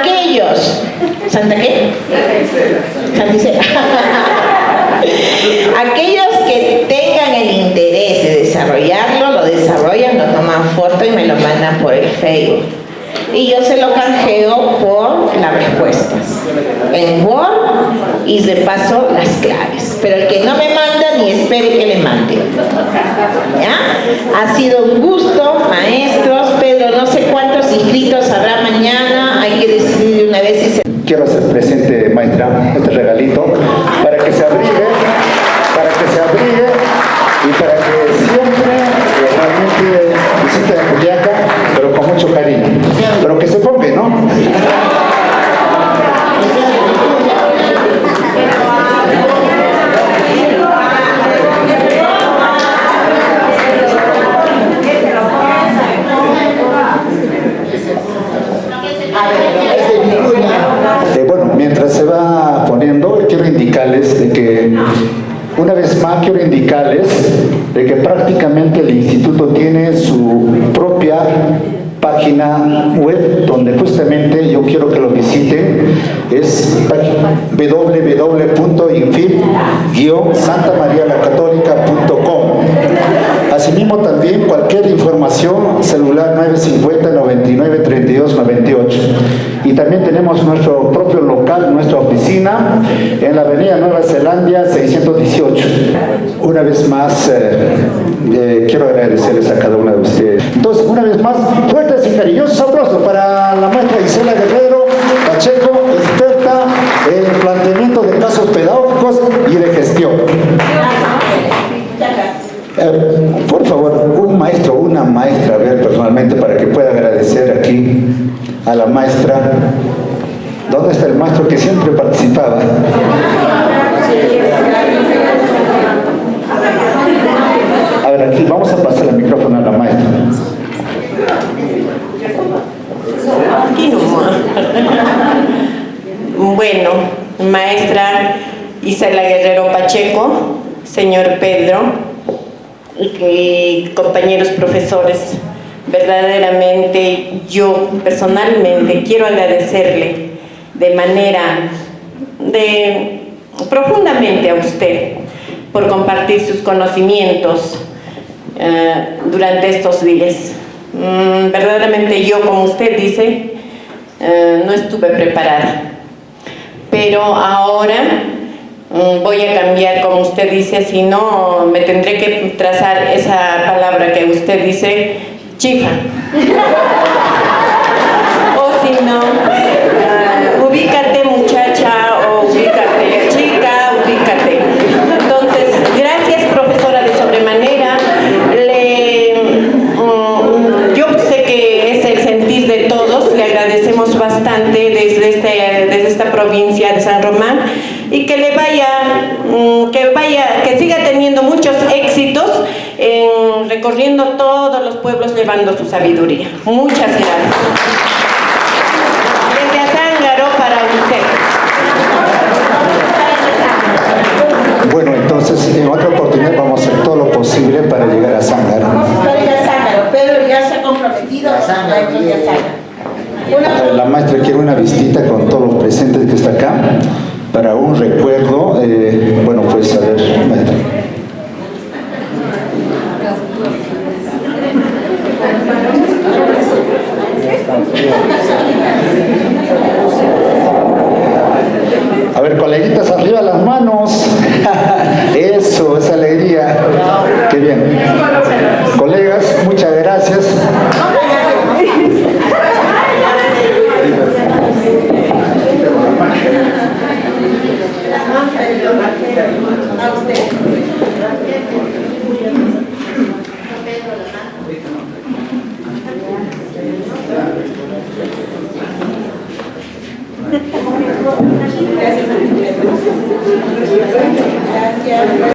aquellos... ¿Santa qué? Santa Isela. Aquellos que tengan el interés de desarrollarlo, lo desarrollan, lo toman foto y me lo mandan por el Facebook. Y yo se lo canjeo por las respuestas en Word y de paso las claves. Pero el que no me manda, ni espere que le mande. ¿Ya? Ha sido un gusto, maestros. Pedro, no sé cuántos inscritos habrá mañana. Hay que decidir de una vez si se... Quiero hacer presente, maestra, este regalito para que se abrigue, y para que siempre realmente visite a Juliaca, pero con mucho cariño. Pero que se ponga, ¿no? Bueno, mientras se va poniendo, quiero indicarles de que una vez más quiero indicarles de que prácticamente el instituto tiene su propia página web donde justamente yo quiero que lo visiten, es www.infil-santamarialacatólica.com. Asimismo también cualquier información, celular 950-99-32-98. Y también tenemos nuestro propio local, nuestra oficina en la avenida Nueva Zelanda 618. Una vez más quiero agradecerles a cada una de ustedes. Entonces, una vez más, fuertes y cariñosos aplausos para la maestra Isela Guerrero Pacheco, experta en planteamiento de casos pedagógicos y de gestión. Por favor, un maestro o una maestra, a ver personalmente, para que pueda agradecer aquí a la maestra. ¿Dónde está el maestro que siempre participaba? A ver, aquí vamos a pasar el micrófono a la maestra. Bueno, maestra Isela Guerrero Pacheco, señor Pedro, y compañeros profesores, verdaderamente yo personalmente quiero agradecerle de manera profundamente a usted por compartir sus conocimientos durante estos días. Verdaderamente yo, como usted dice, no estuve preparada, pero ahora voy a cambiar, como usted dice, si no me tendré que trazar esa palabra que usted dice, chifa. O si no, ubícate muchacha, o ubícate chica, ubícate. Entonces, gracias profesora de sobremanera. Yo sé que es el sentir de todos, le agradecemos bastante desde esta provincia de San Román, y que le que siga teniendo muchos éxitos recorriendo todos los pueblos llevando su sabiduría. Muchas gracias. Desde Azángaro para usted. Bueno, entonces en otra oportunidad vamos a hacer todo lo posible para llegar a Azángaro. Pedro ya se ha comprometido a Azángaro. maestra quiere una visita con todos los presentes que está acá, para un recuerdo. Bueno, pues a ver, maestra. A ver, coleguitas, arriba las manos. Eso, esa alegría. Qué bien. Colegas, muchas gracias. Gracias.